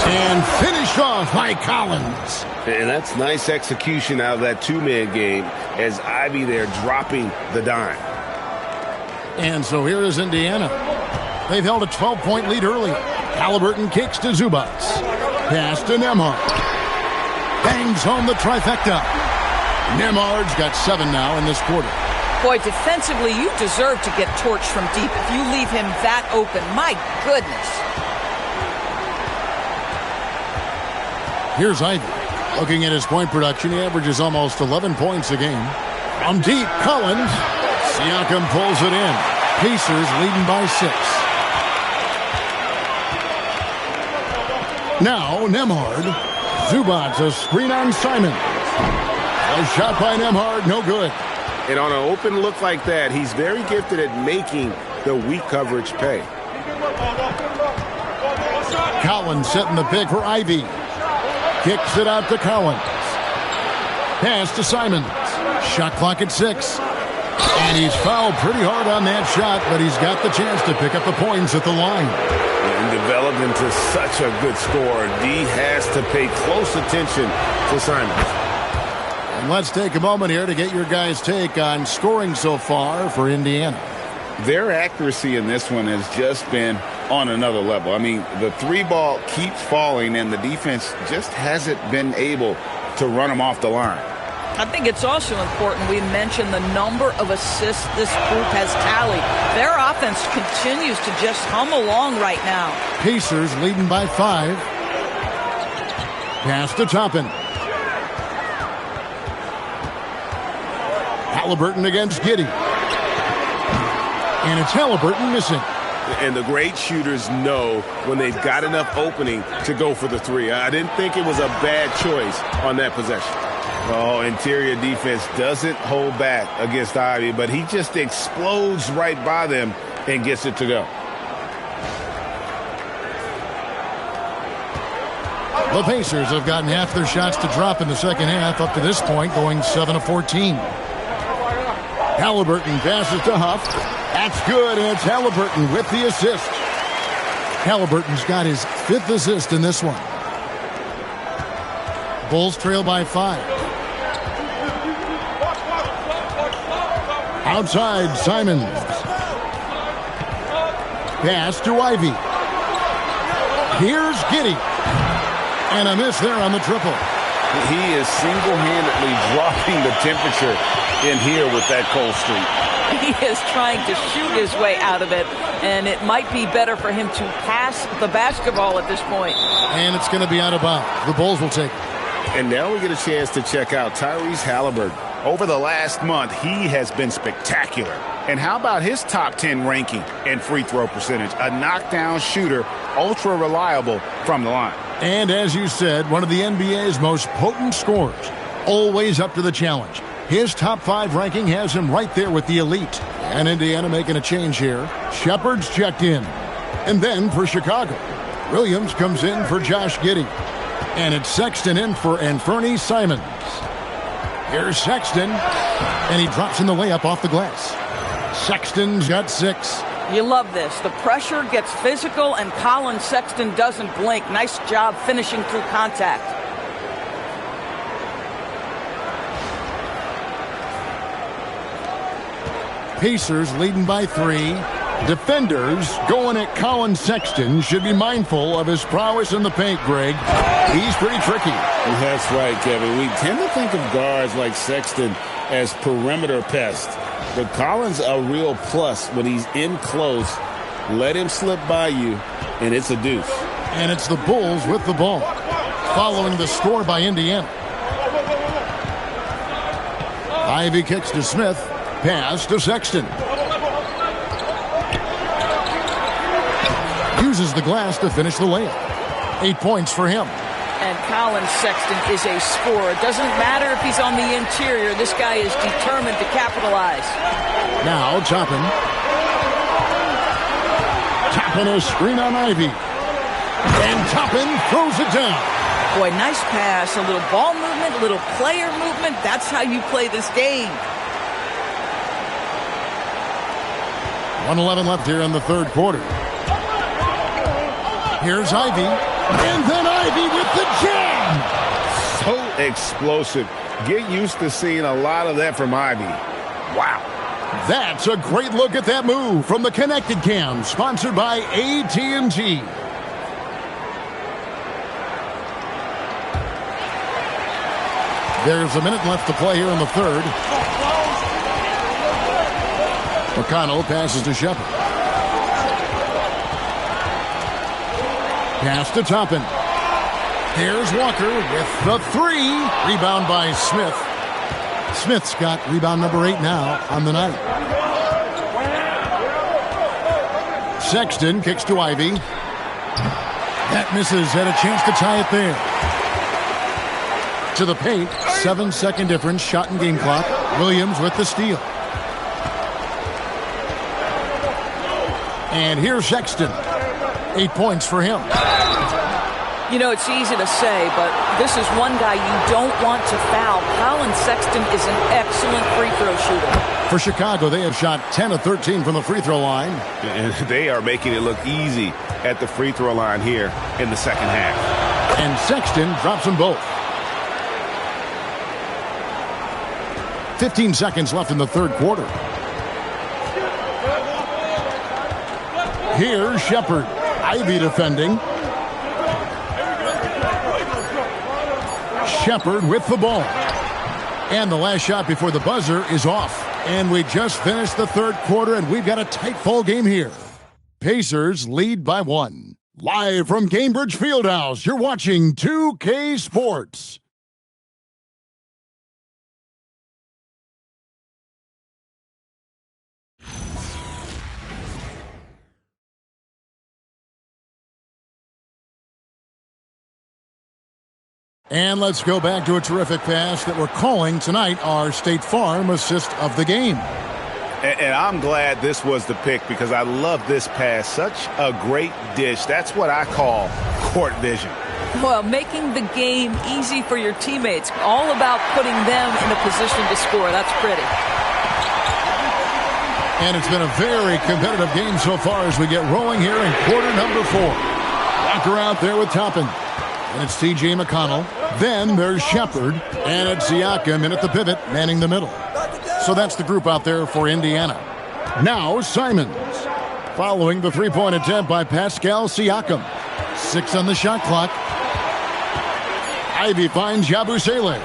And finished off by Collins. And that's nice execution out of that two-man game as Ivy there dropping the dime. And so here is Indiana. They've held a 12-point lead earlier. Halliburton kicks to Zubac. Pass to Nembhard. Bangs home the trifecta. Nembhard's got 7 now in this quarter. Boy, defensively, you deserve to get torched from deep if you leave him that open. My goodness. Here's Ivy. Looking at his point production, he averages almost 11 points a game. From deep, Collins. Siakam pulls it in. Pacers leading by 6. Now, Nembhard. Zubac, a screen on Simon. A shot by Nembhard, no good. And on an open look like that, he's very gifted at making the weak coverage pay. Collins setting the pick for Ivy. Kicks it out to Collins. Pass to Simons. Shot clock at 6. And he's fouled pretty hard on that shot, but he's got the chance to pick up the points at the line. And developed into such a good scorer, D has to pay close attention to Simons. And let's take a moment here to get your guys' take on scoring so far for Indiana. Their accuracy in this one has just been on another level. I mean, the 3-ball keeps falling, and the defense just hasn't been able to run them off the line. I think it's also important we mention the number of assists this group has tallied. Their offense continues to just hum along right now. Pacers leading by 5. Pass to Toppin. Halliburton against Giddey. And it's Halliburton missing. And the great shooters know when they've got enough opening to go for the 3. I didn't think it was a bad choice on that possession. Oh, interior defense doesn't hold back against Ivy, but he just explodes right by them and gets it to go. The Pacers have gotten half their shots to drop in the second half up to this point, going 7 of 14. Halliburton passes to Huff. That's good, and it's Halliburton with the assist. Halliburton's got his 5th assist in this one. Bulls trail by 5. Outside, Simons. Pass to Ivy. Here's Giddey. And a miss there on the triple. He is single-handedly dropping the temperature in here with that cold streak. He is trying to shoot his way out of it, and it might be better for him to pass the basketball at this point. And it's going to be out of bounds. The Bulls will take it. And now we get a chance to check out Tyrese Halliburton. Over the last month, he has been spectacular. And how about his top 10 ranking and free throw percentage? A knockdown shooter, ultra reliable from the line. And as you said, one of the NBA's most potent scorers. Always up to the challenge. His top 5 ranking has him right there with the elite. And Indiana making a change here. Shepard's checked in. And then for Chicago, Williams comes in for Josh Giddey. And it's Sexton in for Anfernee Simons. Here's Sexton, and he drops in the layup off the glass. Sexton's got 6. You love this. The pressure gets physical, and Colin Sexton doesn't blink. Nice job finishing through contact. Pacers leading by 3. Defenders going at Colin Sexton should be mindful of his prowess in the paint, Greg. He's pretty tricky. That's right, Kevin. We tend to think of guards like Sexton as perimeter pests. But Collins a real plus when he's in close. Let him slip by you, and it's a deuce. And it's the Bulls with the ball, following the score by Indiana. Ivy kicks to Smith. Pass to Sexton. Uses the glass to finish the layup. 8 points for him. And Colin Sexton is a scorer. It doesn't matter if he's on the interior. This guy is determined to capitalize. Now Toppin. Toppin a screen on Ivy. And Toppin throws it down. Boy, nice pass. A little ball movement, a little player movement. That's how you play this game. 1:11 left here in the third quarter. Here's Ivy. And then Ivy with the jam. So explosive. Get used to seeing a lot of that from Ivy. Wow. That's a great look at that move from the Connected Cam, sponsored by AT&T. There's a minute left to play here in the third. McConnell passes to Shepard. Pass to Toppin. Here's Walker with the 3. Rebound by Smith. Smith's got rebound number 8 now on the night. Sexton kicks to Ivy. That misses. Had a chance to tie it there. To the paint. 7-second difference. Shot and game clock. Williams with the steal. And here's Sexton. 8 points for him. You know, it's easy to say, but this is one guy you don't want to foul. Colin Sexton is an excellent free throw shooter. For Chicago, they have shot 10 of 13 from the free throw line. And they are making it look easy at the free throw line here in the second half. And Sexton drops them both. 15 seconds left in the third quarter. Here's Shepard. Ivy defending. Shepard with the ball. And the last shot before the buzzer is off. And we just finished the third quarter, and we've got a tight ball game here. Pacers lead by 1. Live from Cambridge Fieldhouse, you're watching 2K Sports. And let's go back to a terrific pass that we're calling tonight our State Farm assist of the game. And I'm glad this was the pick because I love this pass. Such a great dish. That's what I call court vision. Well, making the game easy for your teammates. All about putting them in a position to score. That's pretty. And it's been a very competitive game so far as we get rolling here in quarter number 4. Walker out there with Toppin. And it's T.J. McConnell. Then there's Shepard. And it's Siakam in at the pivot, manning the middle. So that's the group out there for Indiana. Now Simons. Following the three-point attempt by Pascal Siakam. 6 on the shot clock. Ivy finds Yabusele.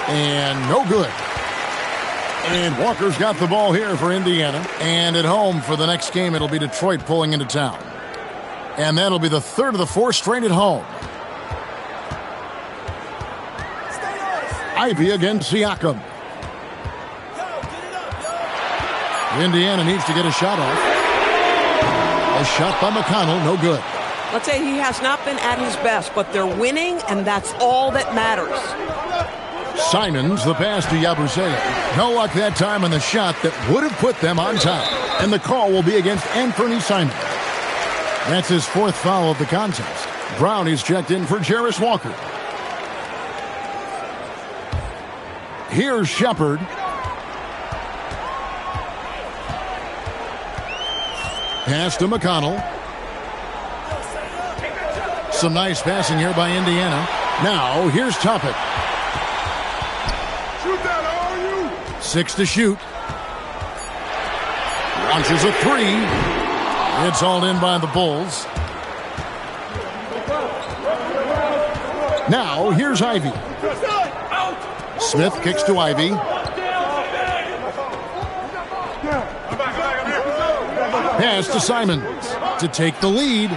And no good. And Walker's got the ball here for Indiana. And at home for the next game, it'll be Detroit pulling into town. And that'll be the third of the 4 straight at home. Ivy against Siakam. Indiana needs to get a shot off. A shot by McConnell, no good. Let's say he has not been at his best, but they're winning, and that's all that matters. Simons, the pass to Yabusele. No luck that time on the shot that would have put them on top. And the call will be against Anthony Simons. That's his 4th foul of the contest. Brown is checked in for Jarris Walker. Here's Shepard. Pass to McConnell. Some nice passing here by Indiana. Now, here's Toppin. 6 to shoot. Launches a 3. It's all in by the Bulls. Now, here's Ivy. Smith kicks to Ivy. Pass to Simons to take the lead.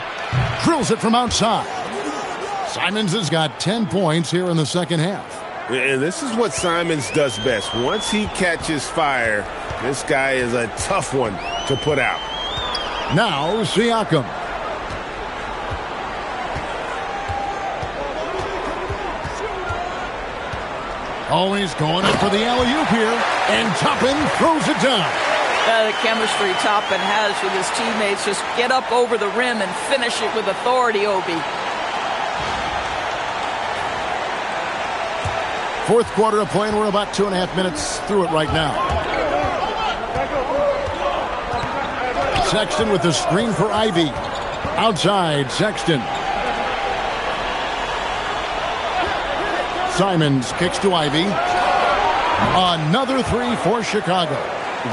Drills it from outside. Simons has got 10 points here in the second half. And this is what Simons does best. Once he catches fire, this guy is a tough one to put out. Now, Siakam. Always going up for the alley-oop here. And Toppin throws it down. The chemistry Toppin has with his teammates. Just get up over the rim and finish it with authority, Obi. Fourth quarter of play, and we're about 2.5 minutes through it right now. Sexton with the screen for Ivy. Outside, Sexton. Simons kicks to Ivy. Another 3 for Chicago.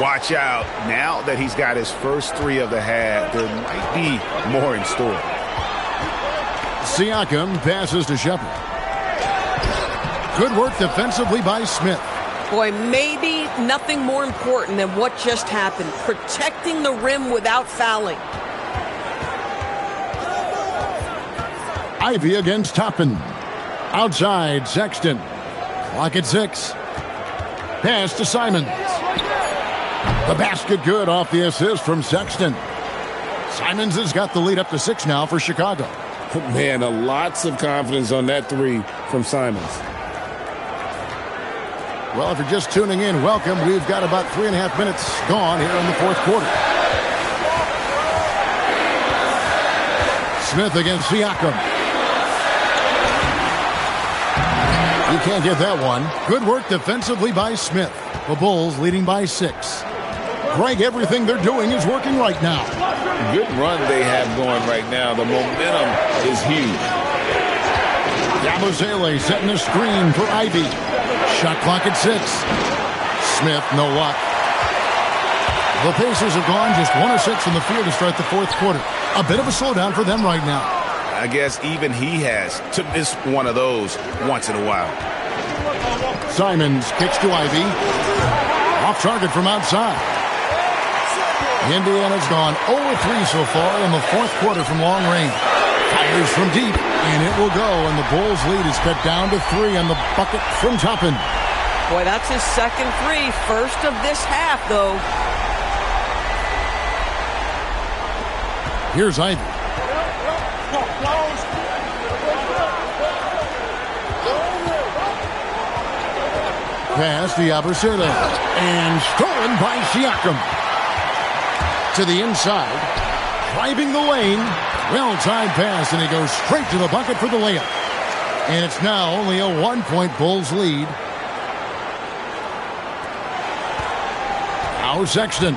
Watch out. Now that he's got his first 3 of the half, there might be more in store. Siakam passes to Shepard. Good work defensively by Smith. Boy, maybe nothing more important than what just happened. Protecting the rim without fouling. Ivy against Toppin. Outside, Sexton. Clock at 6. Pass to Simons. The basket good off the assist from Sexton. Simons has got the lead up to 6 now for Chicago. Man, lots of confidence on that 3 from Simons. Well, if you're just tuning in, welcome. We've got about 3.5 minutes gone here in the fourth quarter. Smith against Siakam. You can't get that one. Good work defensively by Smith. The Bulls leading by 6. Greg, everything they're doing is working right now. Good run they have going right now. The momentum is huge. Yabusele setting a screen for Ivy. Shot clock at 6. Smith, no luck. The Pacers have gone just 1 of 6 in the field to start the fourth quarter. A bit of a slowdown for them right now. I guess even he has to miss one of those once in a while. Simons kicks to Ivy. Off target from outside. Indiana's gone 0-3 so far in the fourth quarter from long range. Fires from deep, and it will go, and the Bulls' lead is cut down to 3 on the bucket from Toppin. Boy, that's his second 3. First of this half, though. Here's Ivy. Pass to Yabusele, and stolen by Siakam. To the inside, driving the lane. Well-timed pass, and he goes straight to the bucket for the layup. And it's now only a 1-point Bulls lead. Now Sexton.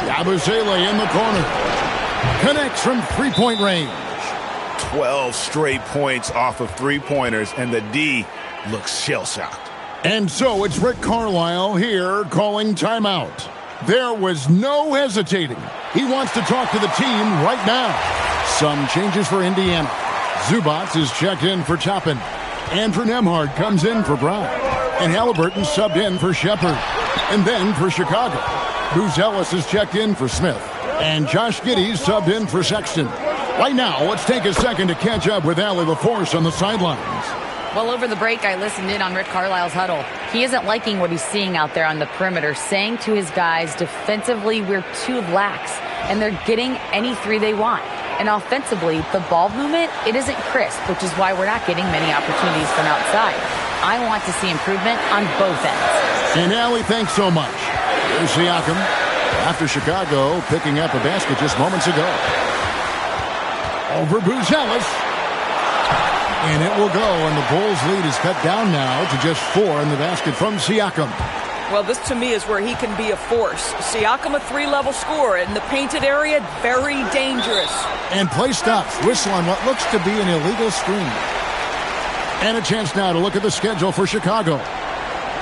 Yabusele in the corner. Connects from three-point range. 12 straight points off of 3-pointers, and the D looks shell-shocked. And so it's Rick Carlisle here calling timeout. There was no hesitating. He wants to talk to the team right now. Some changes for Indiana. Zubac is checked in for Toppin. Andrew Nembhard comes in for Brown. And Halliburton subbed in for Shepard. And then for Chicago, Bruce Ellis is checked in for Smith. And Josh Giddey subbed in for Sexton. Right now, let's take a second to catch up with Allie LaForce on the sidelines. Well, over the break, I listened in on Rick Carlisle's huddle. He isn't liking what he's seeing out there on the perimeter, saying to his guys, defensively, we're too lax, and they're getting any 3 they want. And offensively, the ball movement, it isn't crisp, which is why we're not getting many opportunities from outside. I want to see improvement on both ends. And Allie, thanks so much. Here's Siakam after Chicago picking up a basket just moments ago. Over Bruce Ellis. And it will go, and the Bulls' lead is cut down now to just 4 in the basket from Siakam. Well, this to me is where he can be a force. Siakam, a 3-level scorer in the painted area, very dangerous. And play stops. Whistle on what looks to be an illegal screen. And a chance now to look at the schedule for Chicago.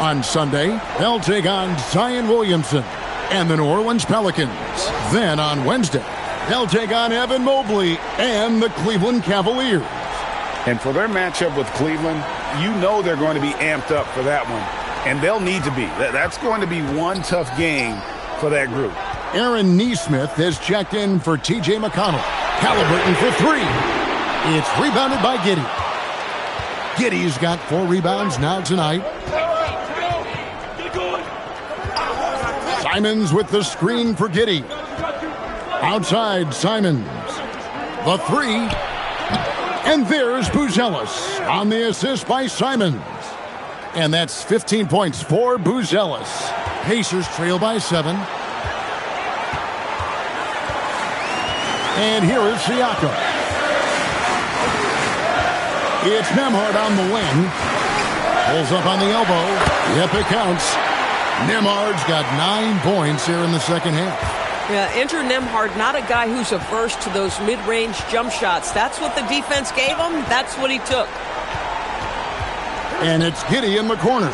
On Sunday, they'll take on Zion Williamson and the New Orleans Pelicans. Then on Wednesday, they'll take on Evan Mobley and the Cleveland Cavaliers. And for their matchup with Cleveland, you know they're going to be amped up for that one. And they'll need to be. That's going to be one tough game for that group. Aaron Nesmith has checked in for T.J. McConnell. Halliburton for 3. It's rebounded by Giddey. Giddey's got 4 rebounds now tonight. Simons with the screen for Giddey. Outside, Simons. The 3. And there's Buzelis on the assist by Simons. And that's 15 points for Buzelis. Pacers trail by 7. And here is Siakam. It's Nembhard on the wing. Pulls up on the elbow. Yep, it counts. Nembhard's got 9 points here in the second half. Yeah, Andrew Nembhard, not a guy who's averse to those mid-range jump shots. That's what the defense gave him. That's what he took. And it's Giddey in the corner.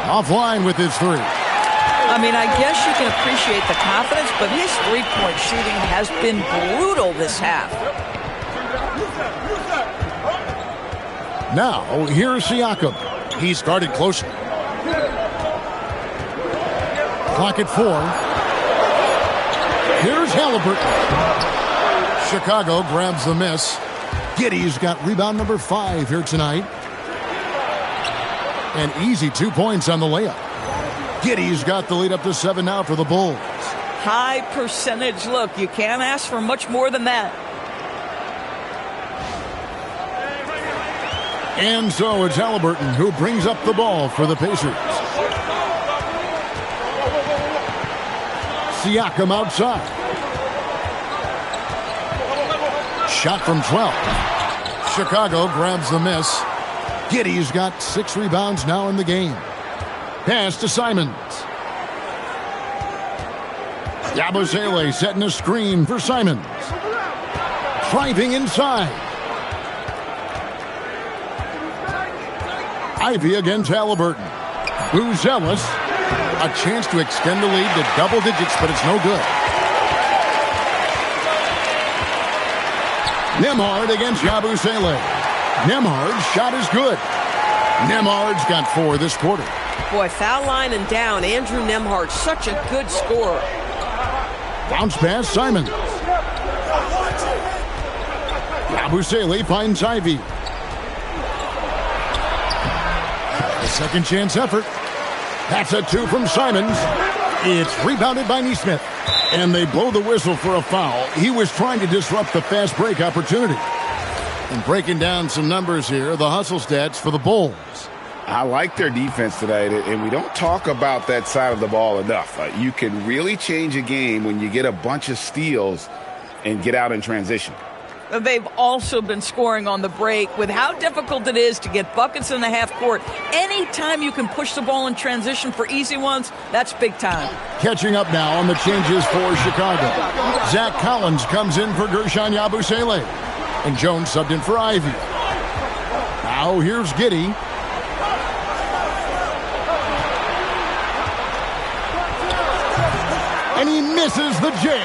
Offline with his 3. I mean, I guess you can appreciate the confidence, but his three-point shooting has been brutal this half. Now, here's Siakam. He started closer. Clock at 4. Here's Halliburton. Chicago grabs the miss. Giddey's got rebound number 5 here tonight. An easy 2 points on the layup. Giddey's got the lead up to 7 now for the Bulls. High percentage look. You can't ask for much more than that. And so it's Halliburton who brings up the ball for the Pacers. Siakam outside. Shot from 12. Chicago grabs the miss. Giddey's got 6 rebounds now in the game. Pass to Simons. Yabusele setting a screen for Simons. Driving inside. Ivy against Halliburton. Buzelis. A chance to extend the lead to double digits, but it's no good. Nembhard against Yabusele. Nembhard's shot is good. Nembhard's got 4 this quarter. Boy, foul line and down. Andrew Nembhard, such a good scorer. Bounce pass, Simons. Yabusele finds Ivy. A second chance effort. That's a 2 from Simons. It's rebounded by Nesmith. And they blow the whistle for a foul. He was trying to disrupt the fast break opportunity. And breaking down some numbers here, the hustle stats for the Bulls. I like their defense tonight, and we don't talk about that side of the ball enough. You can really change a game when you get a bunch of steals and get out in transition. They've also been scoring on the break with how difficult it is to get buckets in the half court. Anytime you can push the ball in transition for easy ones, that's big time. Catching up now on the changes for Chicago. Zach Collins comes in for Gershon Yabusele. And Jones subbed in for Ivy. Now here's Giddey. And he misses the J.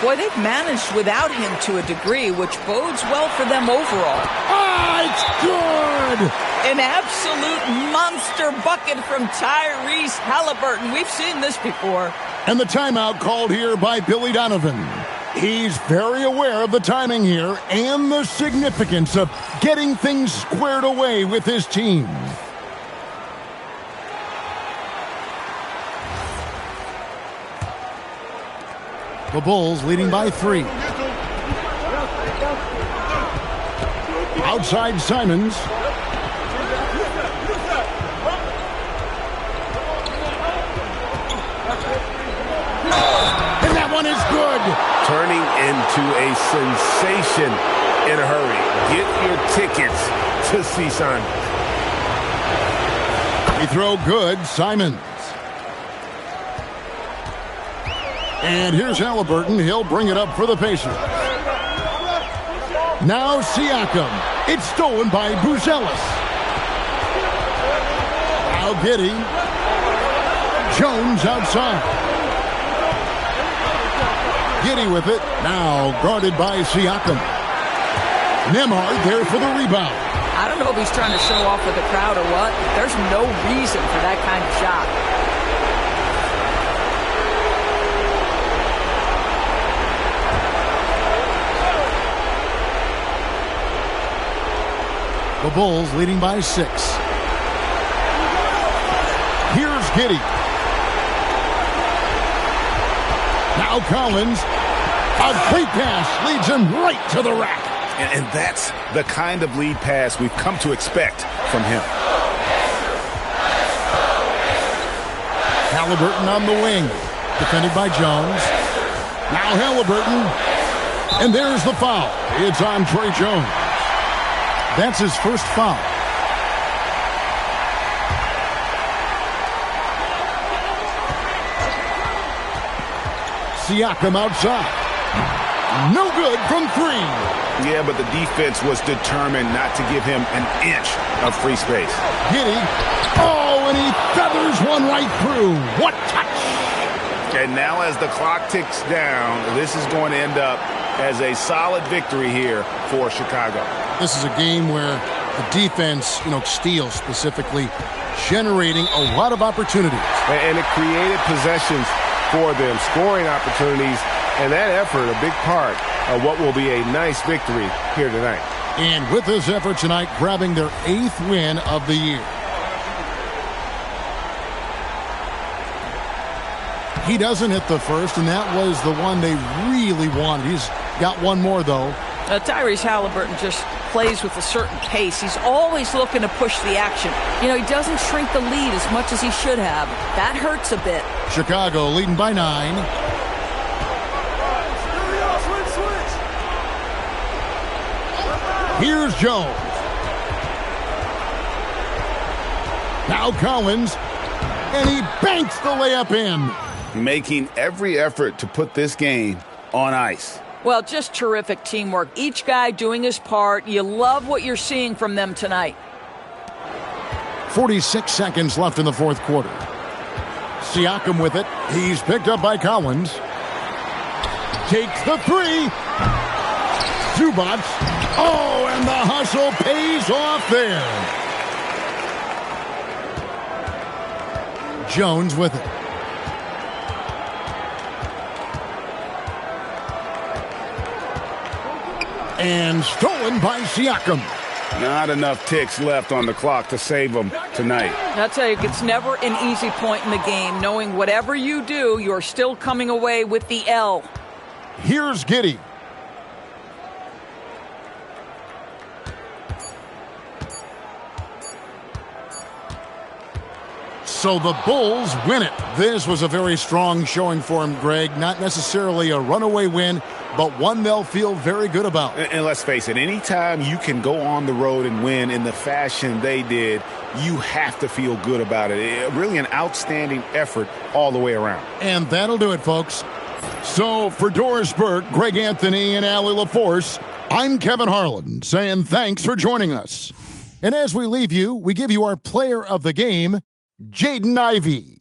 Boy, they've managed without him to a degree, which bodes well for them overall. Ah, it's good! An absolute monster bucket from Tyrese Halliburton. We've seen this before. And the timeout called here by Billy Donovan. He's very aware of the timing here and the significance of getting things squared away with his team. The Bulls leading by 3. Outside Simons. And that one is good. Turning into a sensation in a hurry. Get your tickets to see Simon. He throw good, Simons. And here's Halliburton. He'll bring it up for the Pacers. Now Siakam. It's stolen by Buzelis. Now Giddey. Jones outside. Giddey with it. Now guarded by Siakam. Nembhard there for the rebound. I don't know if he's trying to show off with the crowd or what. There's no reason for that kind of shot. The Bulls leading by 6. Here's Giddey. Now Collins. A great pass leads him right to the rack. And that's the kind of lead pass we've come to expect from him. Halliburton on the wing. Defended by Jones. Now Halliburton. And there's the foul. It's on Trey Jones. That's his first foul. Siakam outside. No good from 3. Yeah, but the defense was determined not to give him an inch of free space. Giddey. Oh, and he feathers one right through. What touch! And now as the clock ticks down, this is going to end up as a solid victory here for Chicago. This is a game where the defense, steals specifically, generating a lot of opportunities. And it created possessions for them, scoring opportunities, and that effort, a big part of what will be a nice victory here tonight. And with this effort tonight, grabbing their 8th win of the year. He doesn't hit the first, and that was the one they really wanted. He's got one more, though. Tyrese Halliburton just plays with a certain pace. He's always looking to push the action. He doesn't shrink the lead as much as he should have. That hurts a bit. Chicago leading by 9. Here's Jones. Now Collins. And he banks the layup in. Making every effort to put this game on ice. Well, just terrific teamwork. Each guy doing his part. You love what you're seeing from them tonight. 46 seconds left in the 4th quarter. Siakam with it. He's picked up by Collins. Takes the 3. Zubac. Oh, and the hustle pays off there. Jones with it. And stolen by Siakam. Not enough ticks left on the clock to save them tonight. I'll tell you, it's never an easy point in the game, knowing whatever you do, you're still coming away with the L. Here's Giddey. So the Bulls win it. This was a very strong showing for him, Greg. Not necessarily a runaway win, but one they'll feel very good about. And let's face it, anytime you can go on the road and win in the fashion they did, you have to feel good about it. Really an outstanding effort all the way around. And that'll do it, folks. So for Doris Burke, Greg Anthony, and Allie LaForce, I'm Kevin Harlan saying thanks for joining us. And as we leave you, we give you our player of the game, Jaden Ivey.